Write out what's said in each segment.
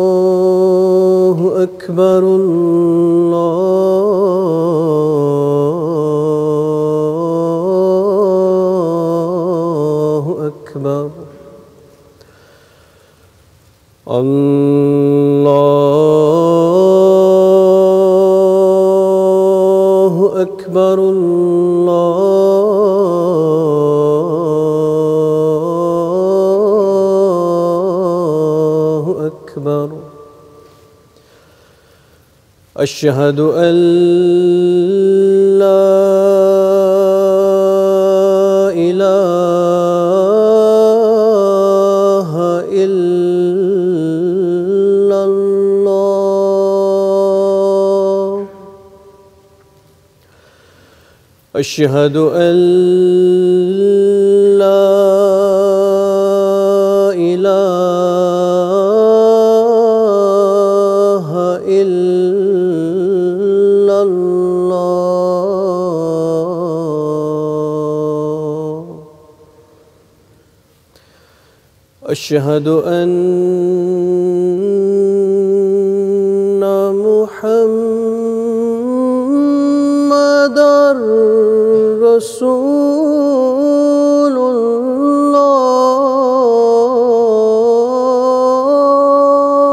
الله أكبر الله أكبر الله أكبر الله أكبر أشهد أن لا إله إلا الله أشهد أن لا إله إلا الله أشهد أن محمدًا رسول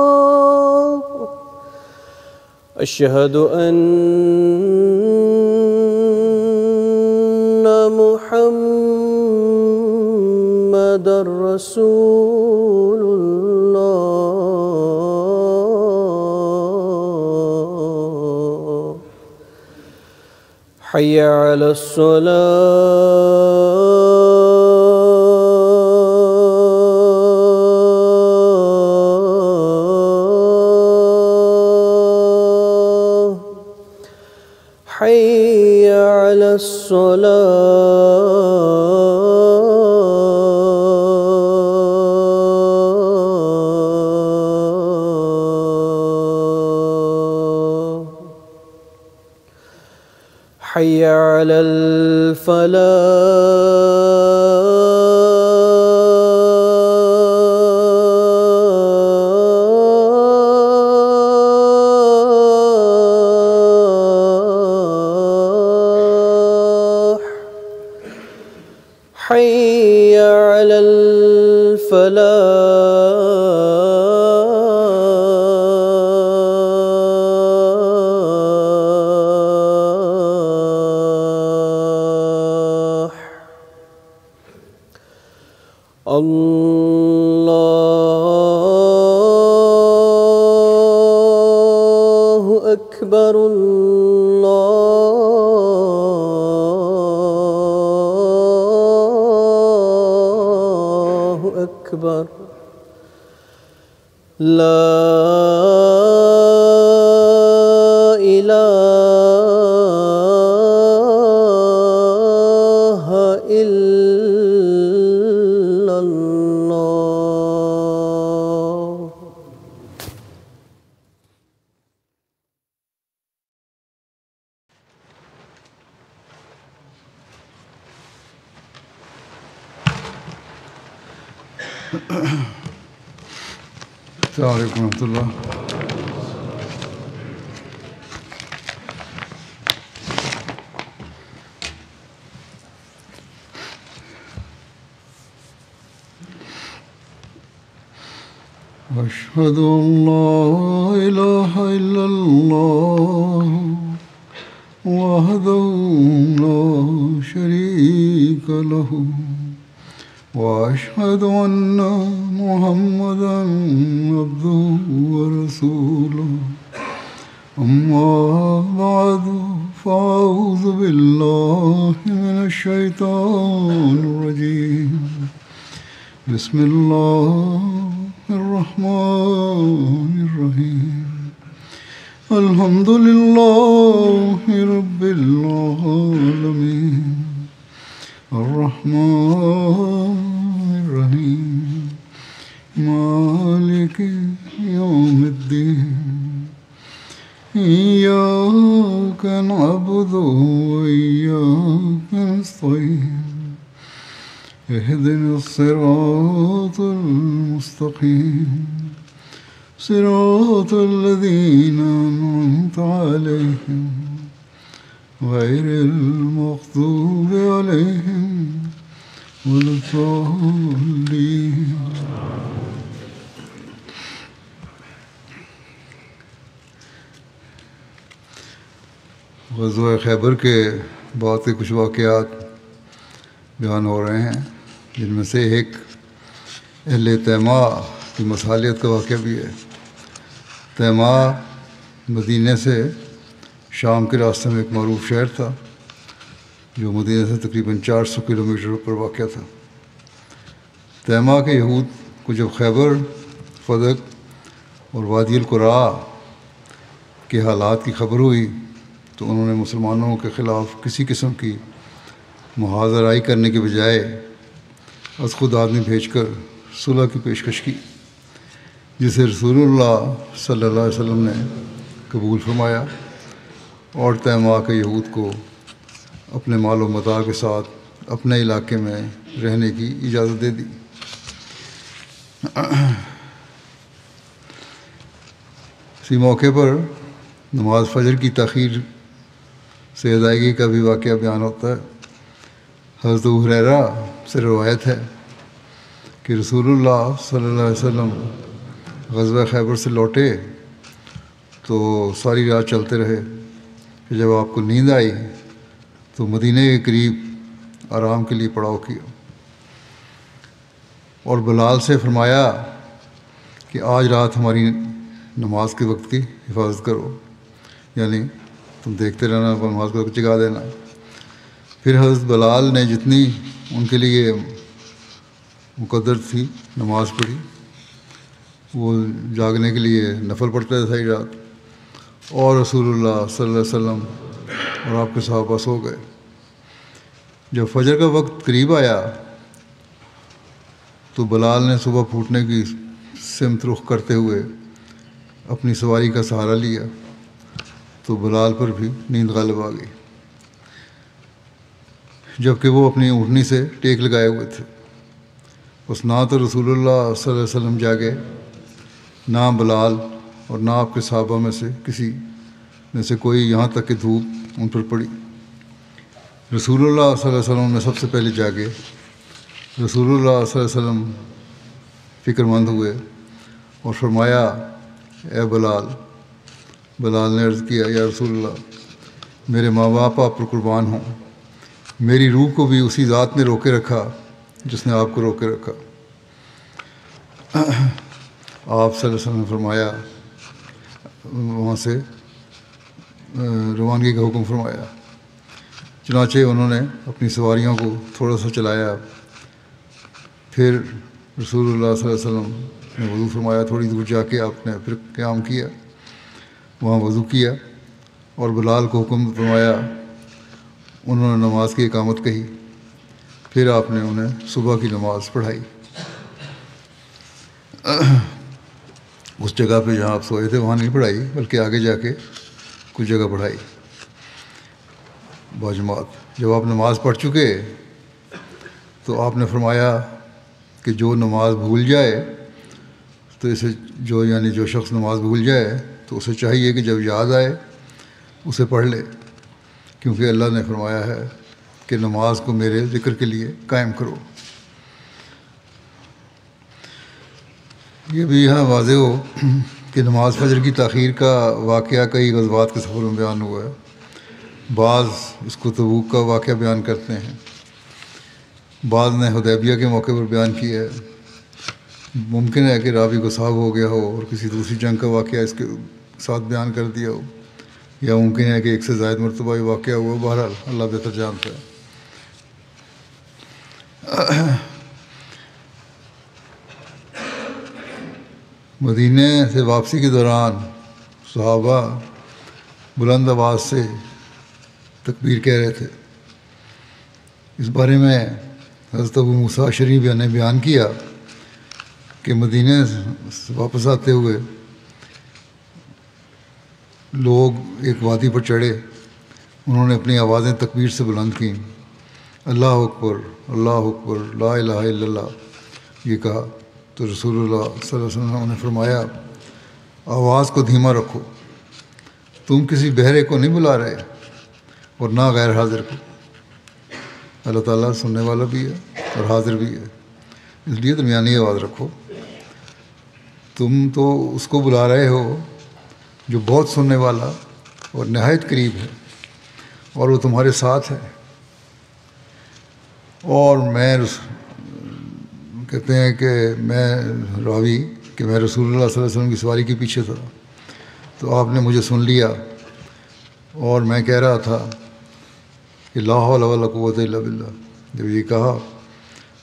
الله أشهد أن محمدًا رسول الله حي على الصلاة حي على الصلاة حي على الفلاح حي على الفلاح الله أكبر الله أكبر لا إله إلا الله السلام عليكم ورحمة الله. أشهد أن لا إله إلا الله وحده لا شريك له وأشهد أن محمدًا عبده ورسوله أما بعد فأعوذ بالله من الشيطان الرجيم بسم الله الرحمن الرحيم الحمد لله رب العالمين الرحمن الرحيم مالك يوم الدين إياك نعبد وإياك نستعين اهدنا الصراط المستقيم صراط الذين أنعمت عليهم غير المغضوب عليهم ولا الضالين. غزوہ خیبر کے بعد کے کچھ واقعات بیان ہو رہے ہیں، جن میں سے ایک اہل تیمہ کی مصالحت کا واقعہ بھی ہے۔ تیمہ مدینہ سے شام کے راستے میں ایک معروف شہر تھا، جو مدینہ سے تقریباً 400 کلومیٹر پر واقع تھا۔ تیمہ کے یہود کو جب خیبر، فدق اور وادی القرا کے حالات کی خبر ہوئی تو انہوں نے مسلمانوں کے خلاف کسی قسم کی محاذ آرائی کرنے کے بجائے از خود آدمی بھیج کر صلح کی پیشکش کی، جسے رسول اللہ صلی اللہ علیہ وسلم نے قبول فرمایا اور تیمہ کے یہود کو اپنے مال و متاع کے ساتھ اپنے علاقے میں رہنے کی اجازت دے دی۔ اسی موقع پر نماز فجر کی تاخیر سے ادائیگی کا بھی واقعہ بیان ہوتا ہے۔ حضرت ابو ہریرہ سے روایت ہے کہ رسول اللہ صلی اللہ علیہ وسلم غزوہ خیبر سے لوٹے تو ساری رات چلتے رہے، پھر جب آپ کو نیند آئی تو مدینہ کے قریب آرام کے لیے پڑاؤ کیا اور بلال سے فرمایا کہ آج رات ہماری نماز کے وقت کی حفاظت کرو، یعنی تم دیکھتے رہنا، نماز کے وقت جگا دینا۔ پھر حضرت بلال نے جتنی ان کے لیے مقدر تھی نماز پڑھی، وہ جاگنے کے لیے نفل پڑھتے تھے ساری رات، اور رسول اللہ صلی اللہ علیہ وسلم اور آپ کے صحابہ سو گئے۔ جب فجر کا وقت قریب آیا تو بلال نے صبح پھوٹنے کی سمت رخ کرتے ہوئے اپنی سواری کا سہارا لیا تو بلال پر بھی نیند غالب آ گئی، جبکہ وہ اپنی اونٹنی سے ٹیک لگائے ہوئے تھے۔ بس نہ تو رسول اللہ صلی اللہ علیہ وسلم جاگے، نہ بلال، اور نہ آپ کے صحابہ میں سے کسی میں سے کوئی، یہاں تک کہ دھوپ ان پر پڑی۔ رسول اللہ صلی اللہ علیہ وسلم نے سب سے پہلے جاگے۔ رسول اللہ صلی اللہ علیہ وسلم فکر مند ہوئے اور فرمایا، اے بلال۔ بلال نے عرض کیا، یا رسول اللہ، میرے ماں باپ آپ پر قربان ہوں، میری روح کو بھی اسی ذات نے روکے رکھا جس نے آپ کو روکے رکھا۔ آپ صلی اللہ علیہ وسلم نے فرمایا، وہاں سے روانگی کا حکم فرمایا۔ چنانچہ انہوں نے اپنی سواریوں کو تھوڑا سا چلایا، پھر رسول اللہ صلی اللہ علیہ وسلم نے وضو فرمایا۔ تھوڑی دور جا کے آپ نے پھر قیام کیا، وہاں وضو کیا اور بلال کو حکم فرمایا۔ انہوں نے نماز کی اقامت کہی، پھر آپ نے انہیں صبح کی نماز پڑھائی اس جگہ پہ جہاں آپ سوئے تھے، وہاں نہیں پڑھائی بلکہ آگے جا کے کچھ جگہ پڑھائی باجماعت۔ جب آپ نماز پڑھ چکے تو آپ نے فرمایا کہ جو نماز بھول جائے تو اسے جو شخص نماز بھول جائے تو اسے چاہیے کہ جب یاد آئے اسے پڑھ لے، کیونکہ اللہ نے فرمایا ہے کہ نماز کو میرے ذکر کے لیے قائم کرو۔ یہ بھی یہاں واضح ہو کہ نماز فجر کی تاخیر کا واقعہ کئی غزوات کے سفر میں بیان ہوا ہے۔ بعض اس کو تبوک کا واقعہ بیان کرتے ہیں، بعض نے حدیبیہ کے موقع پر بیان کیا ہے۔ ممکن ہے کہ راوی کو صاحب ہو گیا ہو اور کسی دوسری جنگ کا واقعہ اس کے ساتھ بیان کر دیا ہو، یا ممکن ہے کہ ایک سے زائد مرتبہ یہ واقعہ ہوا۔ بہرحال اللہ بہتر جانتا ہے۔ مدینہ سے واپسی کے دوران صحابہ بلند آواز سے تکبیر کہہ رہے تھے۔ اس بارے میں حضرت ابو موسیٰ اشعری نے بیان کیا کہ مدینہ سے واپس آتے ہوئے لوگ ایک وادی پر چڑھے، انہوں نے اپنی آوازیں تکبیر سے بلند کیں اللہ اکبر اللہ اکبر لا الہ الا اللہ یہ کہا تو رسول اللہ صلی اللہ علیہ وسلم نے فرمایا آواز کو دھیما رکھو، تم کسی بہرے کو نہیں بلا رہے اور نہ غیر حاضر کو۔ اللہ تعالیٰ سننے والا بھی ہے اور حاضر بھی ہے، اس لیے درمیانی آواز رکھو۔ تم تو اس کو بلا رہے ہو جو بہت سننے والا اور نہایت قریب ہے، اور وہ تمہارے ساتھ ہے۔ اور میں کہتے ہیں کہ میں راوی کہ میں رسول اللہ صلی اللہ علیہ وسلم کی سواری کے پیچھے تھا، تو آپ نے مجھے سن لیا اور میں کہہ رہا تھا کہ لا حول ولا قوت الا باللہ۔ جب یہ کہا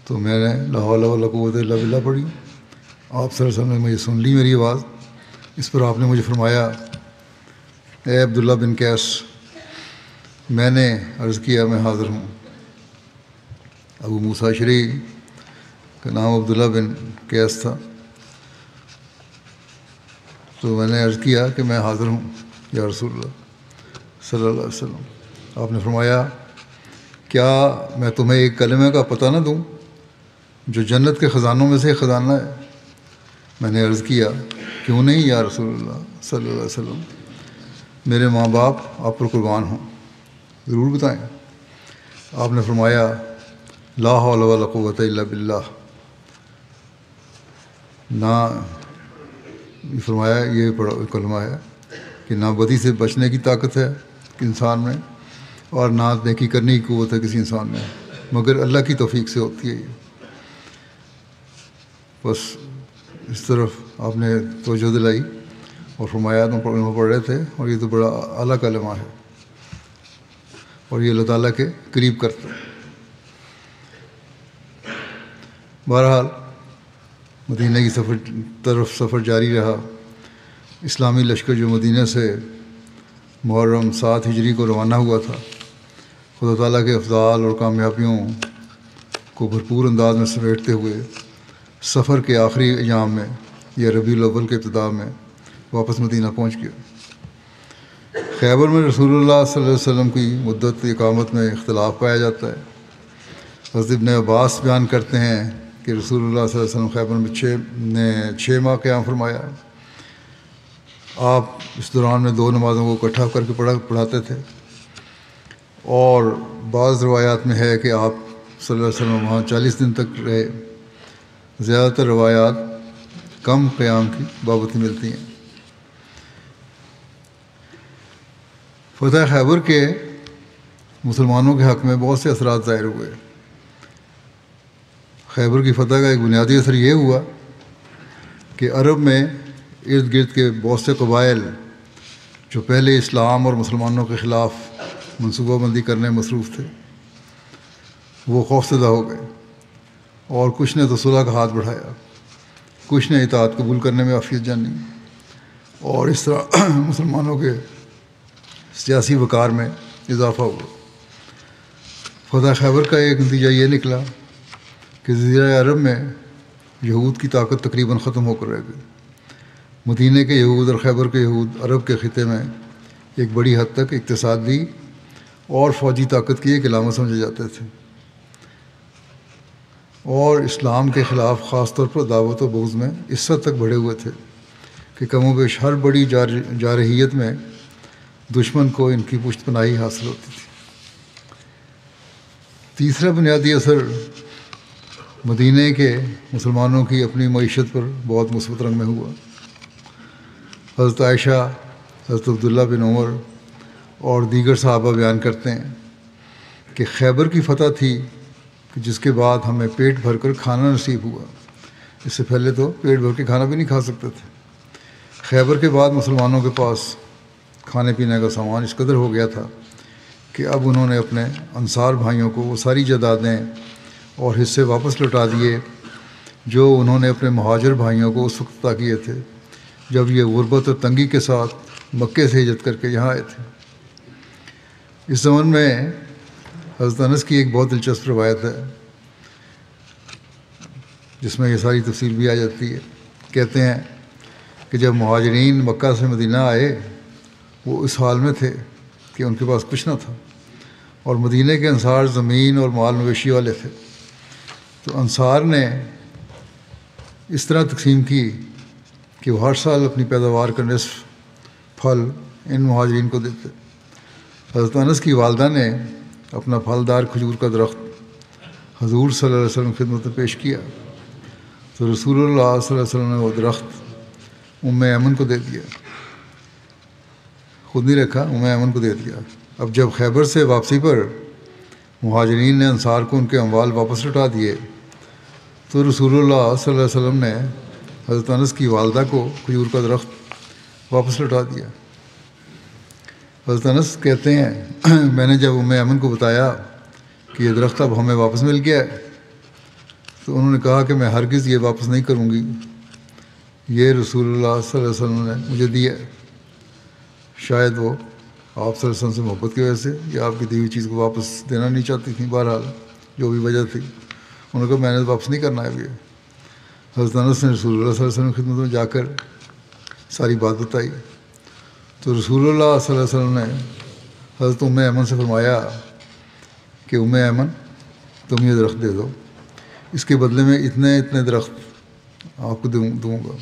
تو میں نے لا حول ولا قوت الا باللہ پڑھی، آپ صلی اللہ علیہ وسلم نے مجھے سن لی میری آواز۔ اس پر آپ نے مجھے فرمایا اے عبداللہ بن قیس، میں نے عرض کیا میں حاضر ہوں۔ ابو موسیٰ اشعری کا نام عبداللہ بن قیس تھا، تو میں نے عرض کیا کہ میں حاضر ہوں یا رسول اللہ صلی اللہ علیہ وسلم۔ آپ نے فرمایا کیا میں تمہیں ایک کلمہ کا پتہ نہ دوں جو جنت کے خزانوں میں سے ایک خزانہ ہے؟ میں نے عرض کیا کیوں نہیں یا رسول اللہ صلی اللہ علیہ وسلم، میرے ماں باپ آپ پر قربان ہوں، ضرور بتائیں۔ آپ نے فرمایا لا حول ولا قوت الا باللہ، نہ فرمایا یہ بڑا کلمہ ہے کہ نہ بدی سے بچنے کی طاقت ہے انسان میں اور نہ نیکی کرنے کی قوت ہے کسی انسان میں، مگر اللہ کی توفیق سے ہوتی ہے یہ۔ بس اس طرف آپ نے توجہ دلائی اور فرمایا تم کلمہ پڑھ رہے تھے اور یہ تو بڑا اعلیٰ کلمہ ہے اور یہ اللہ تعالیٰ کے قریب کرتا ہے۔ بہرحال مدینہ کی سفر جاری رہا۔ اسلامی لشکر جو مدینہ سے محرم 7 ہجری کو روانہ ہوا تھا، خدا تعالیٰ کے افضال اور کامیابیوں کو بھرپور انداز میں سمیٹتے ہوئے سفر کے آخری ایام میں یا ربیع الاول کے ابتدا میں واپس مدینہ پہنچ گیا۔ خیبر میں رسول اللہ صلی اللہ علیہ وسلم کی مدت اقامت میں اختلاف پایا جاتا ہے۔ حضرت ابن عباس بیان کرتے ہیں کہ رسول اللہ صلی اللہ علیہ وسلم خیبر میں 6 ماہ قیام فرمایا۔ آپ اس دوران میں 2 نمازوں کو اکٹھا کر کے پڑھاتے تھے، اور بعض روایات میں ہے کہ آپ صلی اللہ علیہ وسلم وہاں 40 دن تک رہے۔ زیادہ تر روایات کم قیام کی بابت ملتی ہیں۔ فتح خیبر کے مسلمانوں کے حق میں بہت سے اثرات ظاہر ہوئے۔ خیبر کی فتح کا ایک بنیادی اثر یہ ہوا کہ عرب میں ارد گرد کے بہت سے قبائل جو پہلے اسلام اور مسلمانوں کے خلاف منصوبہ بندی کرنے میں مصروف تھے، وہ خوفزدہ ہو گئے، اور کچھ نے تو صلح کا ہاتھ بڑھایا، کچھ نے اطاعت قبول کرنے میں عافیت جانی، اور اس طرح مسلمانوں کے سیاسی وقار میں اضافہ ہوا۔ فتح خیبر کا ایک نتیجہ یہ نکلا کہ جزیرہ عرب میں یہود کی طاقت تقریباً ختم ہو کر رہ گئی۔ مدینہ کے یہود اور خیبر کے یہود عرب کے خطے میں ایک بڑی حد تک اقتصادی اور فوجی طاقت کی ایک علامت سمجھے جاتے تھے، اور اسلام کے خلاف خاص طور پر دعوت و بغض میں اس حد تک بڑھے ہوئے تھے کہ کم و بیش ہر بڑی جارحیت میں دشمن کو ان کی پشت پناہی حاصل ہوتی تھی۔ تیسرا بنیادی اثر مدینہ کے مسلمانوں کی اپنی معیشت پر بہت مثبت رنگ میں ہوا۔ حضرت عائشہ، حضرت عبداللہ بن عمر اور دیگر صحابہ بیان کرتے ہیں کہ خیبر کی فتح تھی کہ جس کے بعد ہمیں پیٹ بھر کر کھانا نصیب ہوا۔ اس سے پہلے تو پیٹ بھر کے کھانا بھی نہیں کھا سکتے تھے۔ خیبر کے بعد مسلمانوں کے پاس کھانے پینے کا سامان اس قدر ہو گیا تھا کہ اب انہوں نے اپنے انصار بھائیوں کو وہ ساری جائیدادیں اور حصے واپس لوٹا دیے جو انہوں نے اپنے مہاجر بھائیوں کو اس وقت عطا کیے تھے جب یہ غربت اور تنگی کے ساتھ مکے سے ہجرت کر کے یہاں آئے تھے۔ اس زمن میں حضرت انس کی ایک بہت دلچسپ روایت ہے جس میں یہ ساری تفصیل بھی آ جاتی ہے۔ کہتے ہیں کہ جب مہاجرین مکہ سے مدینہ آئے وہ اس حال میں تھے کہ ان کے پاس کچھ نہ تھا، اور مدینہ کے انصار زمین اور مال مویشی والے تھے، تو انصار نے اس طرح تقسیم کی کہ وہ ہر سال اپنی پیداوار کا نصف پھل ان مہاجرین کو دیتے۔ حضرت انس کی والدہ نے اپنا پھلدار کھجور کا درخت حضور صلی اللہ علیہ وسلم کی خدمت میں پیش کیا، تو رسول اللہ صلی اللہ علیہ وسلم نے وہ درخت ایمن کو دے دیا، خود نہیں رکھا، ایمن کو دے دیا۔ اب جب خیبر سے واپسی پر مہاجرین نے انصار کو ان کے اموال واپس لوٹا دیے، تو رسول اللہ صلی اللہ علیہ وسلم نے حضرت انس کی والدہ کو کھجور کا درخت واپس لوٹا دیا۔ حضرت انس کہتے ہیں میں نے جب ایمن کو بتایا کہ یہ درخت اب ہمیں واپس مل گیا ہے، تو انہوں نے کہا کہ میں ہرگز یہ واپس نہیں کروں گی، یہ رسول اللہ صلی اللہ علیہ وسلم نے مجھے دیا ہے۔ شاید وہ آپ صلی اللہ علیہ وسلم سے محبت کی وجہ سے یا آپ کی دی ہوئی چیز کو واپس دینا نہیں چاہتی تھیں، بہرحال جو بھی وجہ تھی، انہوں نے کہا میں نے واپس نہیں کرنا ہے اب یہ۔ حضرت انس نے رسول اللہ صلی اللہ علیہ وسلم کی خدمت میں جا کر ساری بات بتائی، تو رسول اللہ صلی اللہ علیہ وسلم نے حضرت ایمن سے فرمایا کہ ایمن تم یہ درخت دے دو، اس کے بدلے میں اتنے درخت آپ کو دوں گا،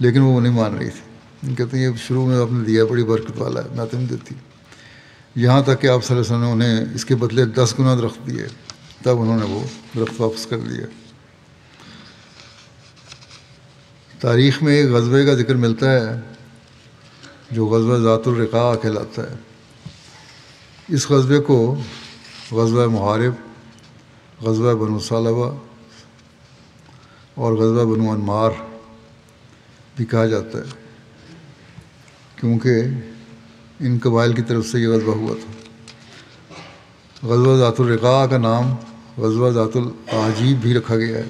لیکن وہ نہیں مان رہی تھی، کہتے ہیں یہ شروع میں آپ نے دیا بڑی برکت والا ہے، میں تو نہیں دیتی، یہاں تک کہ آپ صلی اللہ علیہ وسلم نے انہیں اس کے بدلے 10 گنا درخت دیے، تب انہوں نے وہ درخت واپس کر دیا۔ تاریخ میں ایک غزوے کا ذکر ملتا ہے جو غزوہ ذات الرقاع کہلاتا ہے۔ اس غزوے کو غزوہ محارب، غزوہ بنو ثعلبہ اور غزوہ بنو انمار بھی کہا جاتا ہے، کیونکہ ان قبائل کی طرف سے یہ غزوہ ہوا تھا۔ غزوہ ذات الرقاع کا نام غزوہ ذات الاعاجیب بھی رکھا گیا ہے،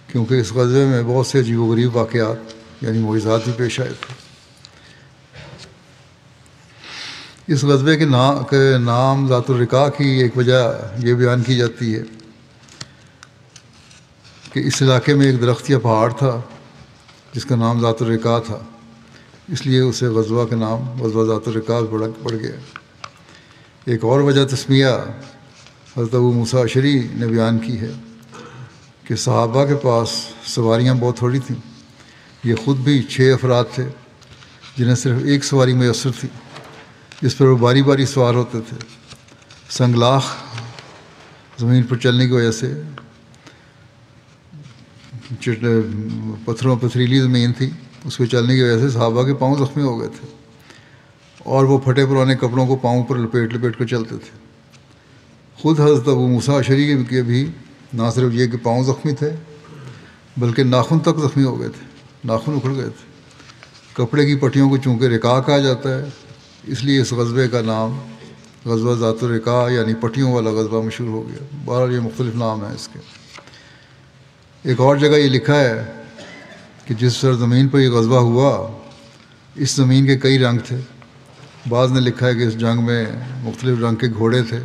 کیونکہ اس غزوے میں بہت سے عجیب و غریب واقعات یعنی معجزات بھی پیش آئے تھے۔ اس غزوے کے نام ذات الرقاع کی ایک وجہ یہ بیان کی جاتی ہے کہ اس علاقے میں ایک درخت یا پہاڑ تھا جس کا نام ذات الرقاع تھا، اس لیے اسے غزوہ کا نام غزوہ ذات الرقاع پڑ گیا۔ ایک اور وجہ تسمیہ حضرت ابو موسیٰ اشعری نے بیان کی ہے کہ صحابہ کے پاس سواریاں بہت تھوڑی تھیں، یہ خود بھی 6 افراد تھے جنہیں صرف ایک سواری میسر تھی جس پر وہ باری باری سوار ہوتے تھے۔ سنگلاخ زمین پر چلنے کی وجہ سے پتھریلی زمین تھی، اس پہ چلنے کی وجہ سے صحابہ کے پاؤں زخمی ہو گئے تھے، اور وہ پھٹے پرانے کپڑوں کو پاؤں پر لپیٹ کر چلتے تھے۔ خود حضرت ابو موسیٰ اشعری کے بھی نہ صرف یہ کہ پاؤں زخمی تھے بلکہ ناخن تک زخمی ہو گئے تھے، ناخن اکھڑ گئے تھے۔ کپڑے کی پٹیوں کو چونکہ رقاع کہا جاتا ہے، اس لیے اس غزوے کا نام غزوہ ذات الرقاع یعنی پٹیوں والا غزوہ مشہور ہو گیا۔ بہرحال یہ مختلف نام ہیں اس کے۔ ایک اور جگہ یہ لکھا ہے کہ جس سرزمین پر یہ غزوہ ہوا اس زمین کے کئی رنگ تھے۔ بعض نے لکھا ہے کہ اس جنگ میں مختلف رنگ کے گھوڑے تھے،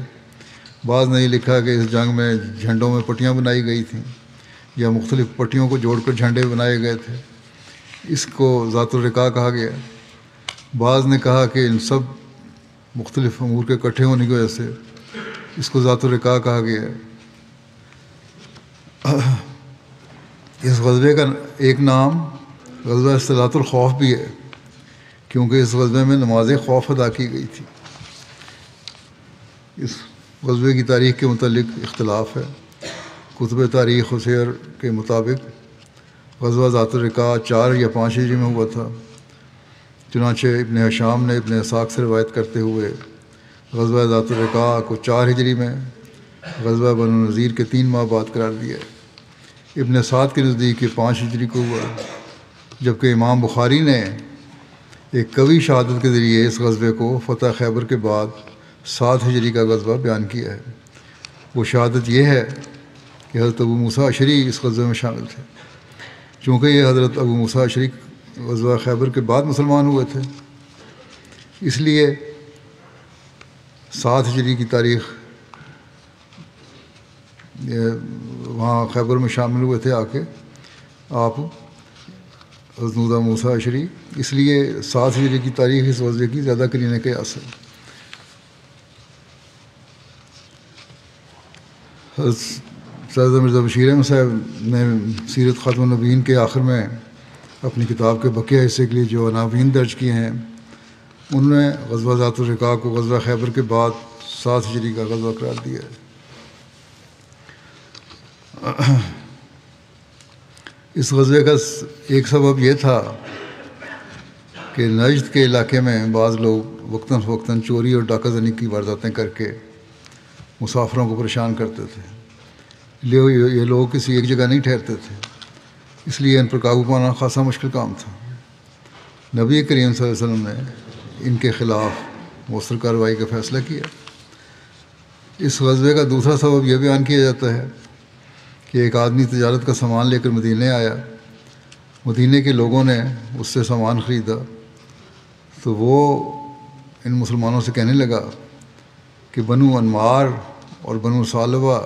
بعض نے یہ لکھا ہے کہ اس جنگ میں جھنڈوں میں پٹیاں بنائی گئی تھیں یا مختلف پٹیوں کو جوڑ کر جھنڈے بنائے گئے تھے، اس کو ذات الرقاع کہا گیا۔ بعض نے کہا کہ ان سب مختلف امور کے اکٹھے ہونے کی وجہ سے اس کو ذات الرقاع کہا گیا ہے۔ اس غزوے کا ایک نام غزوہ صلاۃ الخوف بھی ہے، کیونکہ اس غزوے میں نماز خوف ادا کی گئی تھی۔ اس غزوے کی تاریخ کے متعلق اختلاف ہے۔ کتب تاریخ و سیر کے مطابق غزوہ ذات الرقاع 4 یا 5 ہجری میں ہوا تھا، چنانچہ ابن ہشام نے ابن اسحاق سے روایت کرتے ہوئے غزوہ ذات الرقاع کو 4 ہجری میں غزوہ بنو نذیر کے 3 ماہ بعد قرار دیا ہے۔ ابن سعد کے نزدیک یہ 5 ہجری کو ہوا، جبکہ امام بخاری نے ایک قوی شہادت کے ذریعے اس غزوے کو فتح خیبر کے بعد 7 ہجری کا غزوہ بیان کیا ہے۔ وہ شہادت یہ ہے کہ حضرت ابو موسیٰ اشعری اس غزوے میں شامل تھے۔ چونکہ یہ حضرت ابو موسیٰ اشعری غزوہ خیبر کے بعد مسلمان ہوئے تھے، اس لیے 7 ہجری کی تاریخ وہاں خیبر میں شامل ہوئے تھے آ کے آپ حضرت ابو موسیٰ اشعری، اس لیے 7 ہجری کی تاریخ اس غزوے کی زیادہ قرین قیاس ہے۔ سید مرزا بشیر احمد صاحب نے سیرت خاتم النبیین کے آخر میں اپنی کتاب کے بقیہ حصے کے لیے جو عناوین درج کیے ہیں، ان میں غزوہ ذات الرقاع کو غزوہ خیبر کے بعد 7 ہجری کا غزوہ قرار دیا ہے۔ اس غزوے کا ایک سبب یہ تھا کہ نجد کے علاقے میں بعض لوگ وقتاً فوقتاً چوری اور ڈاکہ زنی کی وارداتیں کر کے مسافروں کو پریشان کرتے تھے۔ یہ لوگ کسی ایک جگہ نہیں ٹھہرتے تھے، اس لیے ان پر قابو پانا خاصا مشکل کام تھا۔ نبی کریم صلی اللہ علیہ وسلم نے ان کے خلاف مؤثر کارروائی کا فیصلہ کیا۔ اس غزوے کا دوسرا سبب یہ بیان کیا جاتا ہے کہ ایک آدمی تجارت کا سامان لے کر مدینے آیا، مدینے کے لوگوں نے اس سے سامان خریدا تو وہ ان مسلمانوں سے کہنے لگا کہ بنو انمار اور بنو ثعلبہ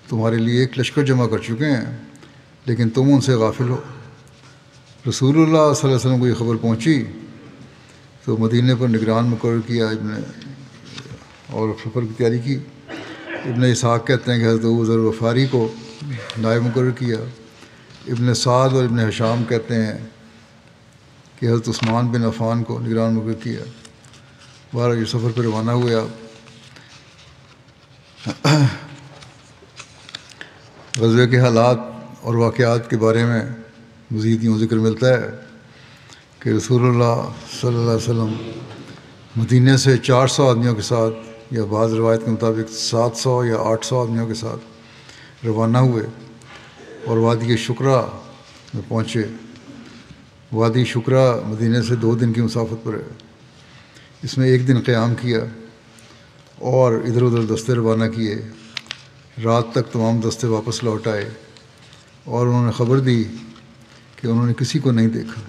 تمہارے لیے ایک لشکر جمع کر چکے ہیں، لیکن تم ان سے غافل ہو۔ رسول اللہ صلی اللہ علیہ وسلم کو یہ خبر پہنچی تو مدینے پر نگران مقرر کیا اور سفر کی تیاری کی۔ ابن اسحاق کہتے ہیں کہ حضرت ابو ذر غفاری کو نائب مقرر کیا۔ ابن سعد اور ابن ہشام کہتے ہیں کہ حضرت عثمان بن عفان کو نگران مقرر کیا۔ بہرحال یہ سفر پہ روانہ ہوئے آپ۔ غزوے کے حالات اور واقعات کے بارے میں مزید یوں ذکر ملتا ہے کہ رسول اللہ صلی اللہ علیہ وسلم مدینے سے 400 آدمیوں کے ساتھ، یا بعض روایت کے مطابق 700 یا 800 آدمیوں کے ساتھ روانہ ہوئے اور وادی شکرہ میں پہنچے۔ وادی شکرہ مدینے سے 2 دن کی مسافت پر ہے۔ اس میں 1 دن قیام کیا اور ادھر ادھر دستے روانہ کیے۔ رات تک تمام دستے واپس لوٹ آئے اور انہوں نے خبر دی کہ انہوں نے کسی کو نہیں دیکھا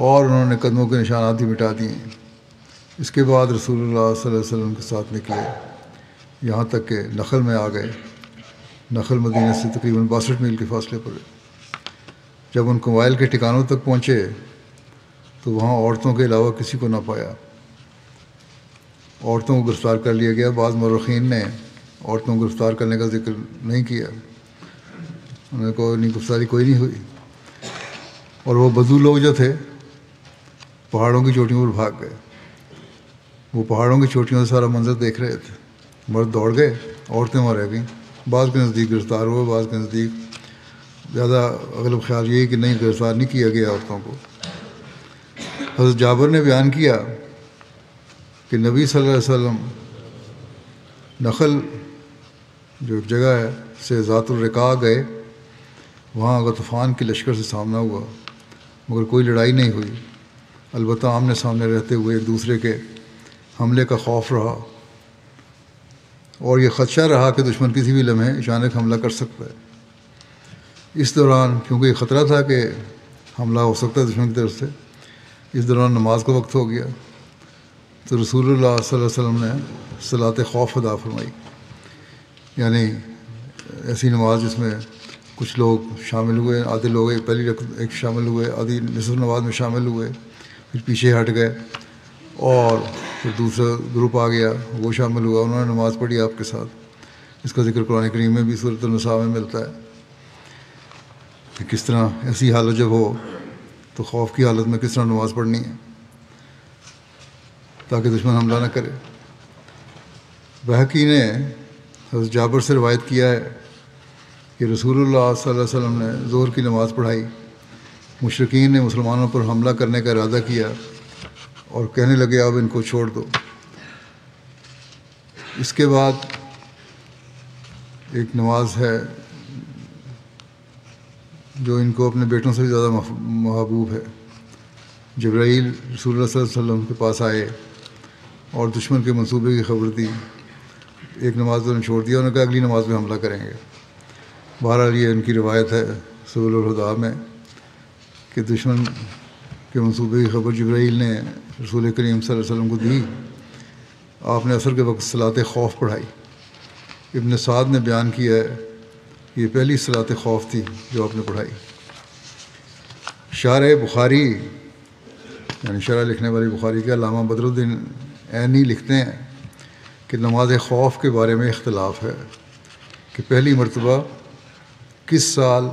اور انہوں نے قدموں کے نشانات بھی مٹا دیے۔ اس کے بعد رسول اللہ صلی اللہ علیہ وسلم کے ساتھ نکلے، یہاں تک کہ نخل میں آ گئے۔ نخل مدینہ سے تقریباً 62 میل کے فاصلے پر ہے۔ جب ان قبائل کے ٹھکانوں تک پہنچے تو وہاں عورتوں کے علاوہ کسی کو نہ پایا۔ عورتوں کو گرفتار کر لیا گیا۔ بعض مورخین نے عورتوں کو گرفتار کرنے کا ذکر نہیں کیا، انہوں نے کہا نہیں، گرفتاری کوئی نہیں ہوئی۔ اور وہ بدو لوگ جو تھے پہاڑوں کی چوٹیوں پر بھاگ گئے۔ وہ پہاڑوں کی چوٹیوں سے سارا منظر دیکھ رہے تھے۔ مرد دوڑ گئے، عورتیں وہاں رہ گئیں۔ بعض کے نزدیک گرفتار ہوئے، بعض کے نزدیک زیادہ اغلب خیال یہی کہ نہیں، گرفتار نہیں کیا گیا عورتوں کو۔ حضرت جابر نے بیان کیا کہ نبی صلی اللہ علیہ وسلم نخل جو ایک جگہ ہے سے ذات الرقاع گئے، وہاں غطفان کے لشکر سے سامنا ہوا مگر کوئی لڑائی نہیں ہوئی، البتہ آمنے سامنے رہتے ہوئے ایک دوسرے کے حملے کا خوف رہا اور یہ خدشہ رہا کہ دشمن کسی بھی لمحے اچانک حملہ کر سکتا ہے۔ اس دوران کیونکہ یہ خطرہ تھا کہ حملہ ہو سکتا ہے دشمن کی طرف سے، اس دوران نماز کا وقت ہو گیا تو رسول اللہ صلی اللہ علیہ وسلم نے صلاۃ خوف ادا فرمائی، یعنی ایسی نماز جس میں کچھ لوگ شامل ہوئے، آدھے لوگ پہلی ایک شامل ہوئے، آدھی نصف نماز میں شامل ہوئے، پھر پیچھے ہٹ گئے اور پھر دوسرا گروپ آ گیا، وہ شامل ہوا، انہوں نے نماز پڑھی آپ کے ساتھ۔ اس کا ذکر قرآن کریم میں بھی سورۃ النساء میں ملتا ہے کہ کس طرح ایسی حالت جب ہو تو خوف کی حالت میں کس طرح نماز پڑھنی ہے تاکہ دشمن حملہ نہ کرے۔ بہقی نے حضرت جابر سے روایت کیا ہے کہ رسول اللہ صلی اللہ علیہ وسلم نے ظہر کی نماز پڑھائی، مشرکین نے مسلمانوں پر حملہ کرنے کا ارادہ کیا اور کہنے لگے اب ان کو چھوڑ دو۔ اس کے بعد ایک نماز ہے جو ان کو اپنے بیٹوں سے بھی زیادہ محبوب ہے۔ جبرائیل رسول اللہ صلی اللہ علیہ وسلم کے پاس آئے اور دشمن کے منصوبے کی خبر دی۔ ایک نماز انہوں نے چھوڑ دیا، انہوں نے کہا اگلی نماز میں حملہ کریں گے۔ بہرحال یہ ان کی روایت ہے سبل الہدیٰ میں کہ دشمن کے منصوبے کی خبر جبرائیل نے رسول کریم صلی اللہ علیہ وسلم کو دی۔ آپ نے عصر کے وقت صلاۃ خوف پڑھائی۔ ابن سعد نے بیان کیا ہے کہ یہ پہلی صلاۃ خوف تھی جو آپ نے پڑھائی۔ شارح بخاری یعنی شرح لکھنے والی بخاری کے علامہ بدر الدین عینی لکھتے ہیں کہ نماز خوف کے بارے میں اختلاف ہے کہ پہلی مرتبہ کس سال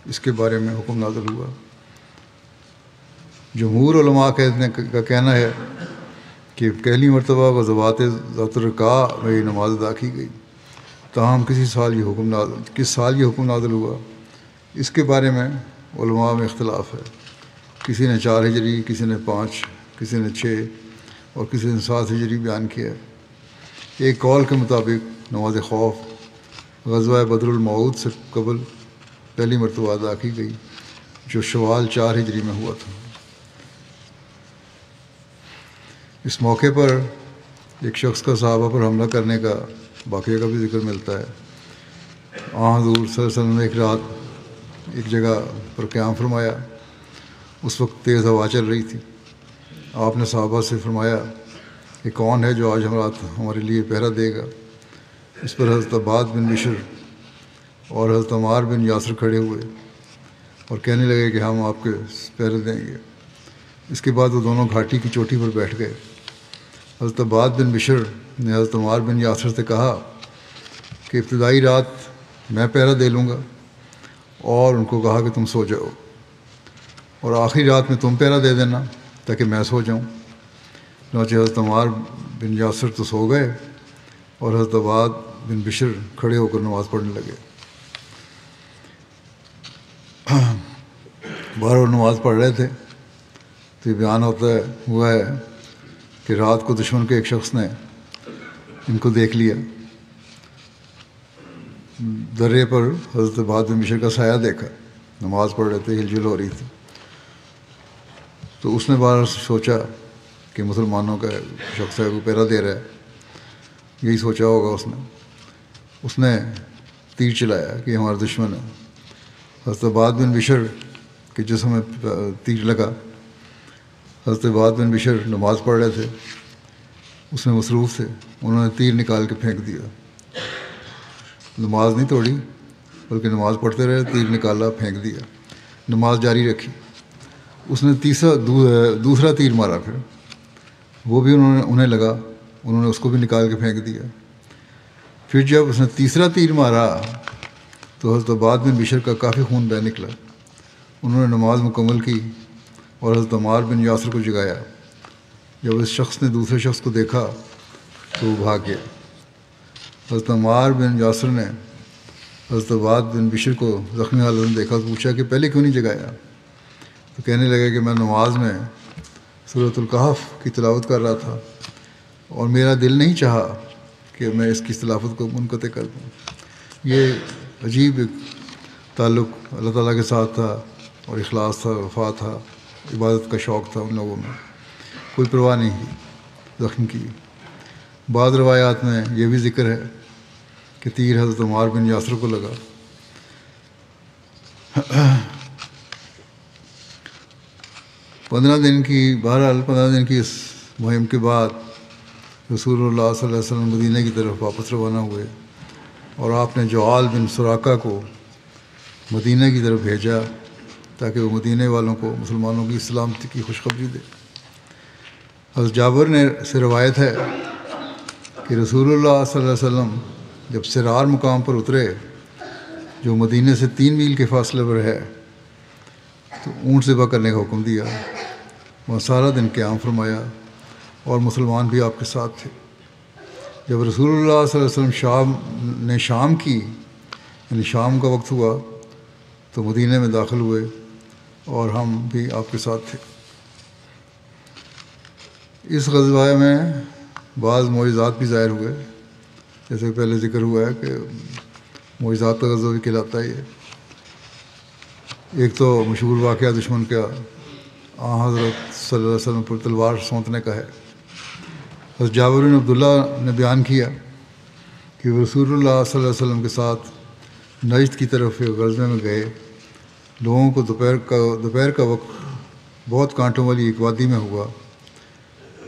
اس کے بارے میں حکم نازل ہوا۔ جمہور علماء کا کہنا ہے کہ پہلی مرتبہ غزوات ذات الرقاع میں یہ نماز ادا کی گئی، تاہم کس سال یہ حکم نازل ہوا اس کے بارے میں علماء میں اختلاف ہے۔ کسی نے 4 ہجری، کسی نے 5، کسی نے 6 اور کسی نے 7 ہجری بیان کیا ہے۔ ایک قول کے مطابق نماز خوف غزوہ بدر المعود سے قبل پہلی مرتبہ ادا کی گئی، جو شوال 4 ہجری میں ہوا تھا۔ اس موقع پر ایک شخص کا صحابہ پر حملہ کرنے کا واقعہ کا بھی ذکر ملتا ہے۔ حضور صلی اللہ علیہ وسلم نے ایک رات ایک جگہ پر قیام فرمایا۔ اس وقت تیز ہوا چل رہی تھی۔ آپ نے صحابہ سے فرمایا کہ کون ہے جو آج ہمارے لیے پہرا دے گا؟ اس پر حضرت عباد بن بشر اور حضرت عمار بن یاسر کھڑے ہوئے اور کہنے لگے کہ ہم آپ کے پہرے دیں گے۔ اس کے بعد وہ دونوں گھاٹی کی چوٹی پر بیٹھ گئے۔ حضرت عباد بن بشر نے حضرت عمار بن یاسر سے کہا کہ ابتدائی رات میں پہرا دے لوں گا، اور ان کو کہا کہ تم سو جاؤ، اور آخری رات میں تم پہرا دے دینا تاکہ میں سو جاؤں۔ چنانچہ حضرت عمار بن یاسر تو سو گئے اور حضرت عباد بن بشر کھڑے ہو کر نماز پڑھنے لگے۔ باہر وہ نماز پڑھ رہے تھے تو یہ بیان ہوا ہے کہ رات کو دشمن کے ایک شخص نے ان کو دیکھ لیا۔ درے پر حضرت عباد بن بشر کا سایہ دیکھا، نماز پڑھ رہے تھے، ہل جل ہو رہی تھی۔ تو اس نے باہر سوچا کہ مسلمانوں کا شخص ہے، وہ پہرا دے رہا ہے، یہی سوچا ہوگا اس نے تیر چلایا کہ ہمارا دشمن ہے۔ حضرت عباد بن بشر کے جسم میں تیر لگا۔ حضرت عباد بن بشر نماز پڑھ رہے تھے، اس میں مصروف تھے، انہوں نے تیر نکال کے پھینک دیا۔ نماز نہیں توڑی بلکہ نماز پڑھتے رہے، تیر نکالا، پھینک دیا، نماز جاری رکھی۔ اس نے دوسرا تیر مارا، پھر وہ بھی انہیں لگا، انہوں نے اس کو بھی نکال کے پھینک دیا۔ پھر جب اس نے تیسرا تیر مارا تو حضرت عباد بن بشر کا کافی خون بہہ نکلا۔ انہوں نے نماز مکمل کی اور حضرت عمار بن یاسر کو جگایا۔ جب اس شخص نے دوسرے شخص کو دیکھا تو وہ بھاگ گیا۔ حضرت عمار بن یاسر نے حضرت عباد بن بشر کو زخمی حالت میں دیکھا تو پوچھا کہ پہلے کیوں نہیں جگایا؟ تو کہنے لگے کہ میں نماز میں سورۃ الکہف کی تلاوت کر رہا تھا اور میرا دل نہیں چاہا کہ میں اس کی تلاوت کو منقطع کر دوں۔ یہ عجیب ایک تعلق اللہ تعالیٰ کے ساتھ تھا، اور اخلاص تھا، وفا تھا، عبادت کا شوق تھا ان لوگوں میں، کوئی پرواہ نہیں کی زخم کی۔ بعض روایات میں یہ بھی ذکر ہے کہ تیر حضرت عمار بن یاسر کو لگا۔ بہرحال 15 دن کی اس مہم کے بعد رسول اللہ صلی اللہ علیہ وسلم مدینہ کی طرف واپس روانہ ہوئے، اور آپ نے جعال بن سراقہ کو مدینہ کی طرف بھیجا تاکہ وہ مدینہ والوں کو مسلمانوں کی سلامتی کی خوشخبری دے۔ حضرت جابر سے روایت ہے کہ رسول اللہ صلی اللہ علیہ وسلم جب سرار مقام پر اترے، جو مدینہ سے 3 میل کے فاصلے پر ہے، تو اونٹ ذبح کرنے کا حکم دیا۔ وہاں سارا دن قیام فرمایا اور مسلمان بھی آپ کے ساتھ تھے۔ جب رسول اللہ صلی اللہ علیہ وسلم شام کی یعنی شام کا وقت ہوا تو مدینہ میں داخل ہوئے اور ہم بھی آپ کے ساتھ تھے۔ اس غزوہ میں بعض معجزات بھی ظاہر ہوئے، جیسے پہلے ذکر ہوا ہے کہ معجزات کا غزوہ بھی کہلاتا ہے یہ۔ ایک تو مشہور واقعہ دشمن کا حضرت صلی اللہ علیہ وسلم پر تلوار سونتنے کا ہے۔ حضرت جابر بن عبداللہ نے بیان کیا کہ وہ رسول اللہ صلی اللہ علیہ وسلم کے ساتھ نجد کی طرف ایک غزوے میں گئے۔ لوگوں کو دوپہر کا وقت بہت کانٹوں والی ایک وادی میں ہوا۔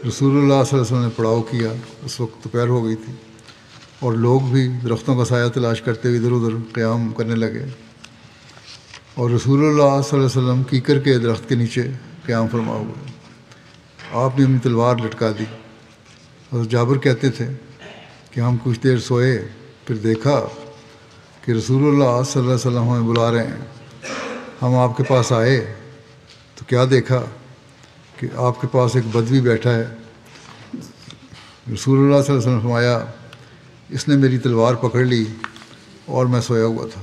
رسول اللہ صلی اللہ علیہ وسلم نے پڑاؤ کیا، اس وقت دوپہر ہو گئی تھی، اور لوگ بھی درختوں کا سایہ تلاش کرتے ہوئے ادھر ادھر قیام کرنے لگے، اور رسول اللہ صلی اللہ علیہ وسلم کیکر کے درخت کے نیچے قیام فرما ہوئے۔ آپ نے اپنی تلوار لٹکا دی۔ حضرت جابر کہتے تھے کہ ہم کچھ دیر سوئے، پھر دیکھا کہ رسول اللہ صلی اللہ علیہ وسلم ہمیں بلا رہے ہیں. ہم آپ کے پاس آئے تو کیا دیکھا کہ آپ کے پاس ایک بدوی بیٹھا ہے. رسول اللہ صلی اللہ علیہ وسلم نے فرمایا اس نے میری تلوار پکڑ لی اور میں سویا ہوا تھا.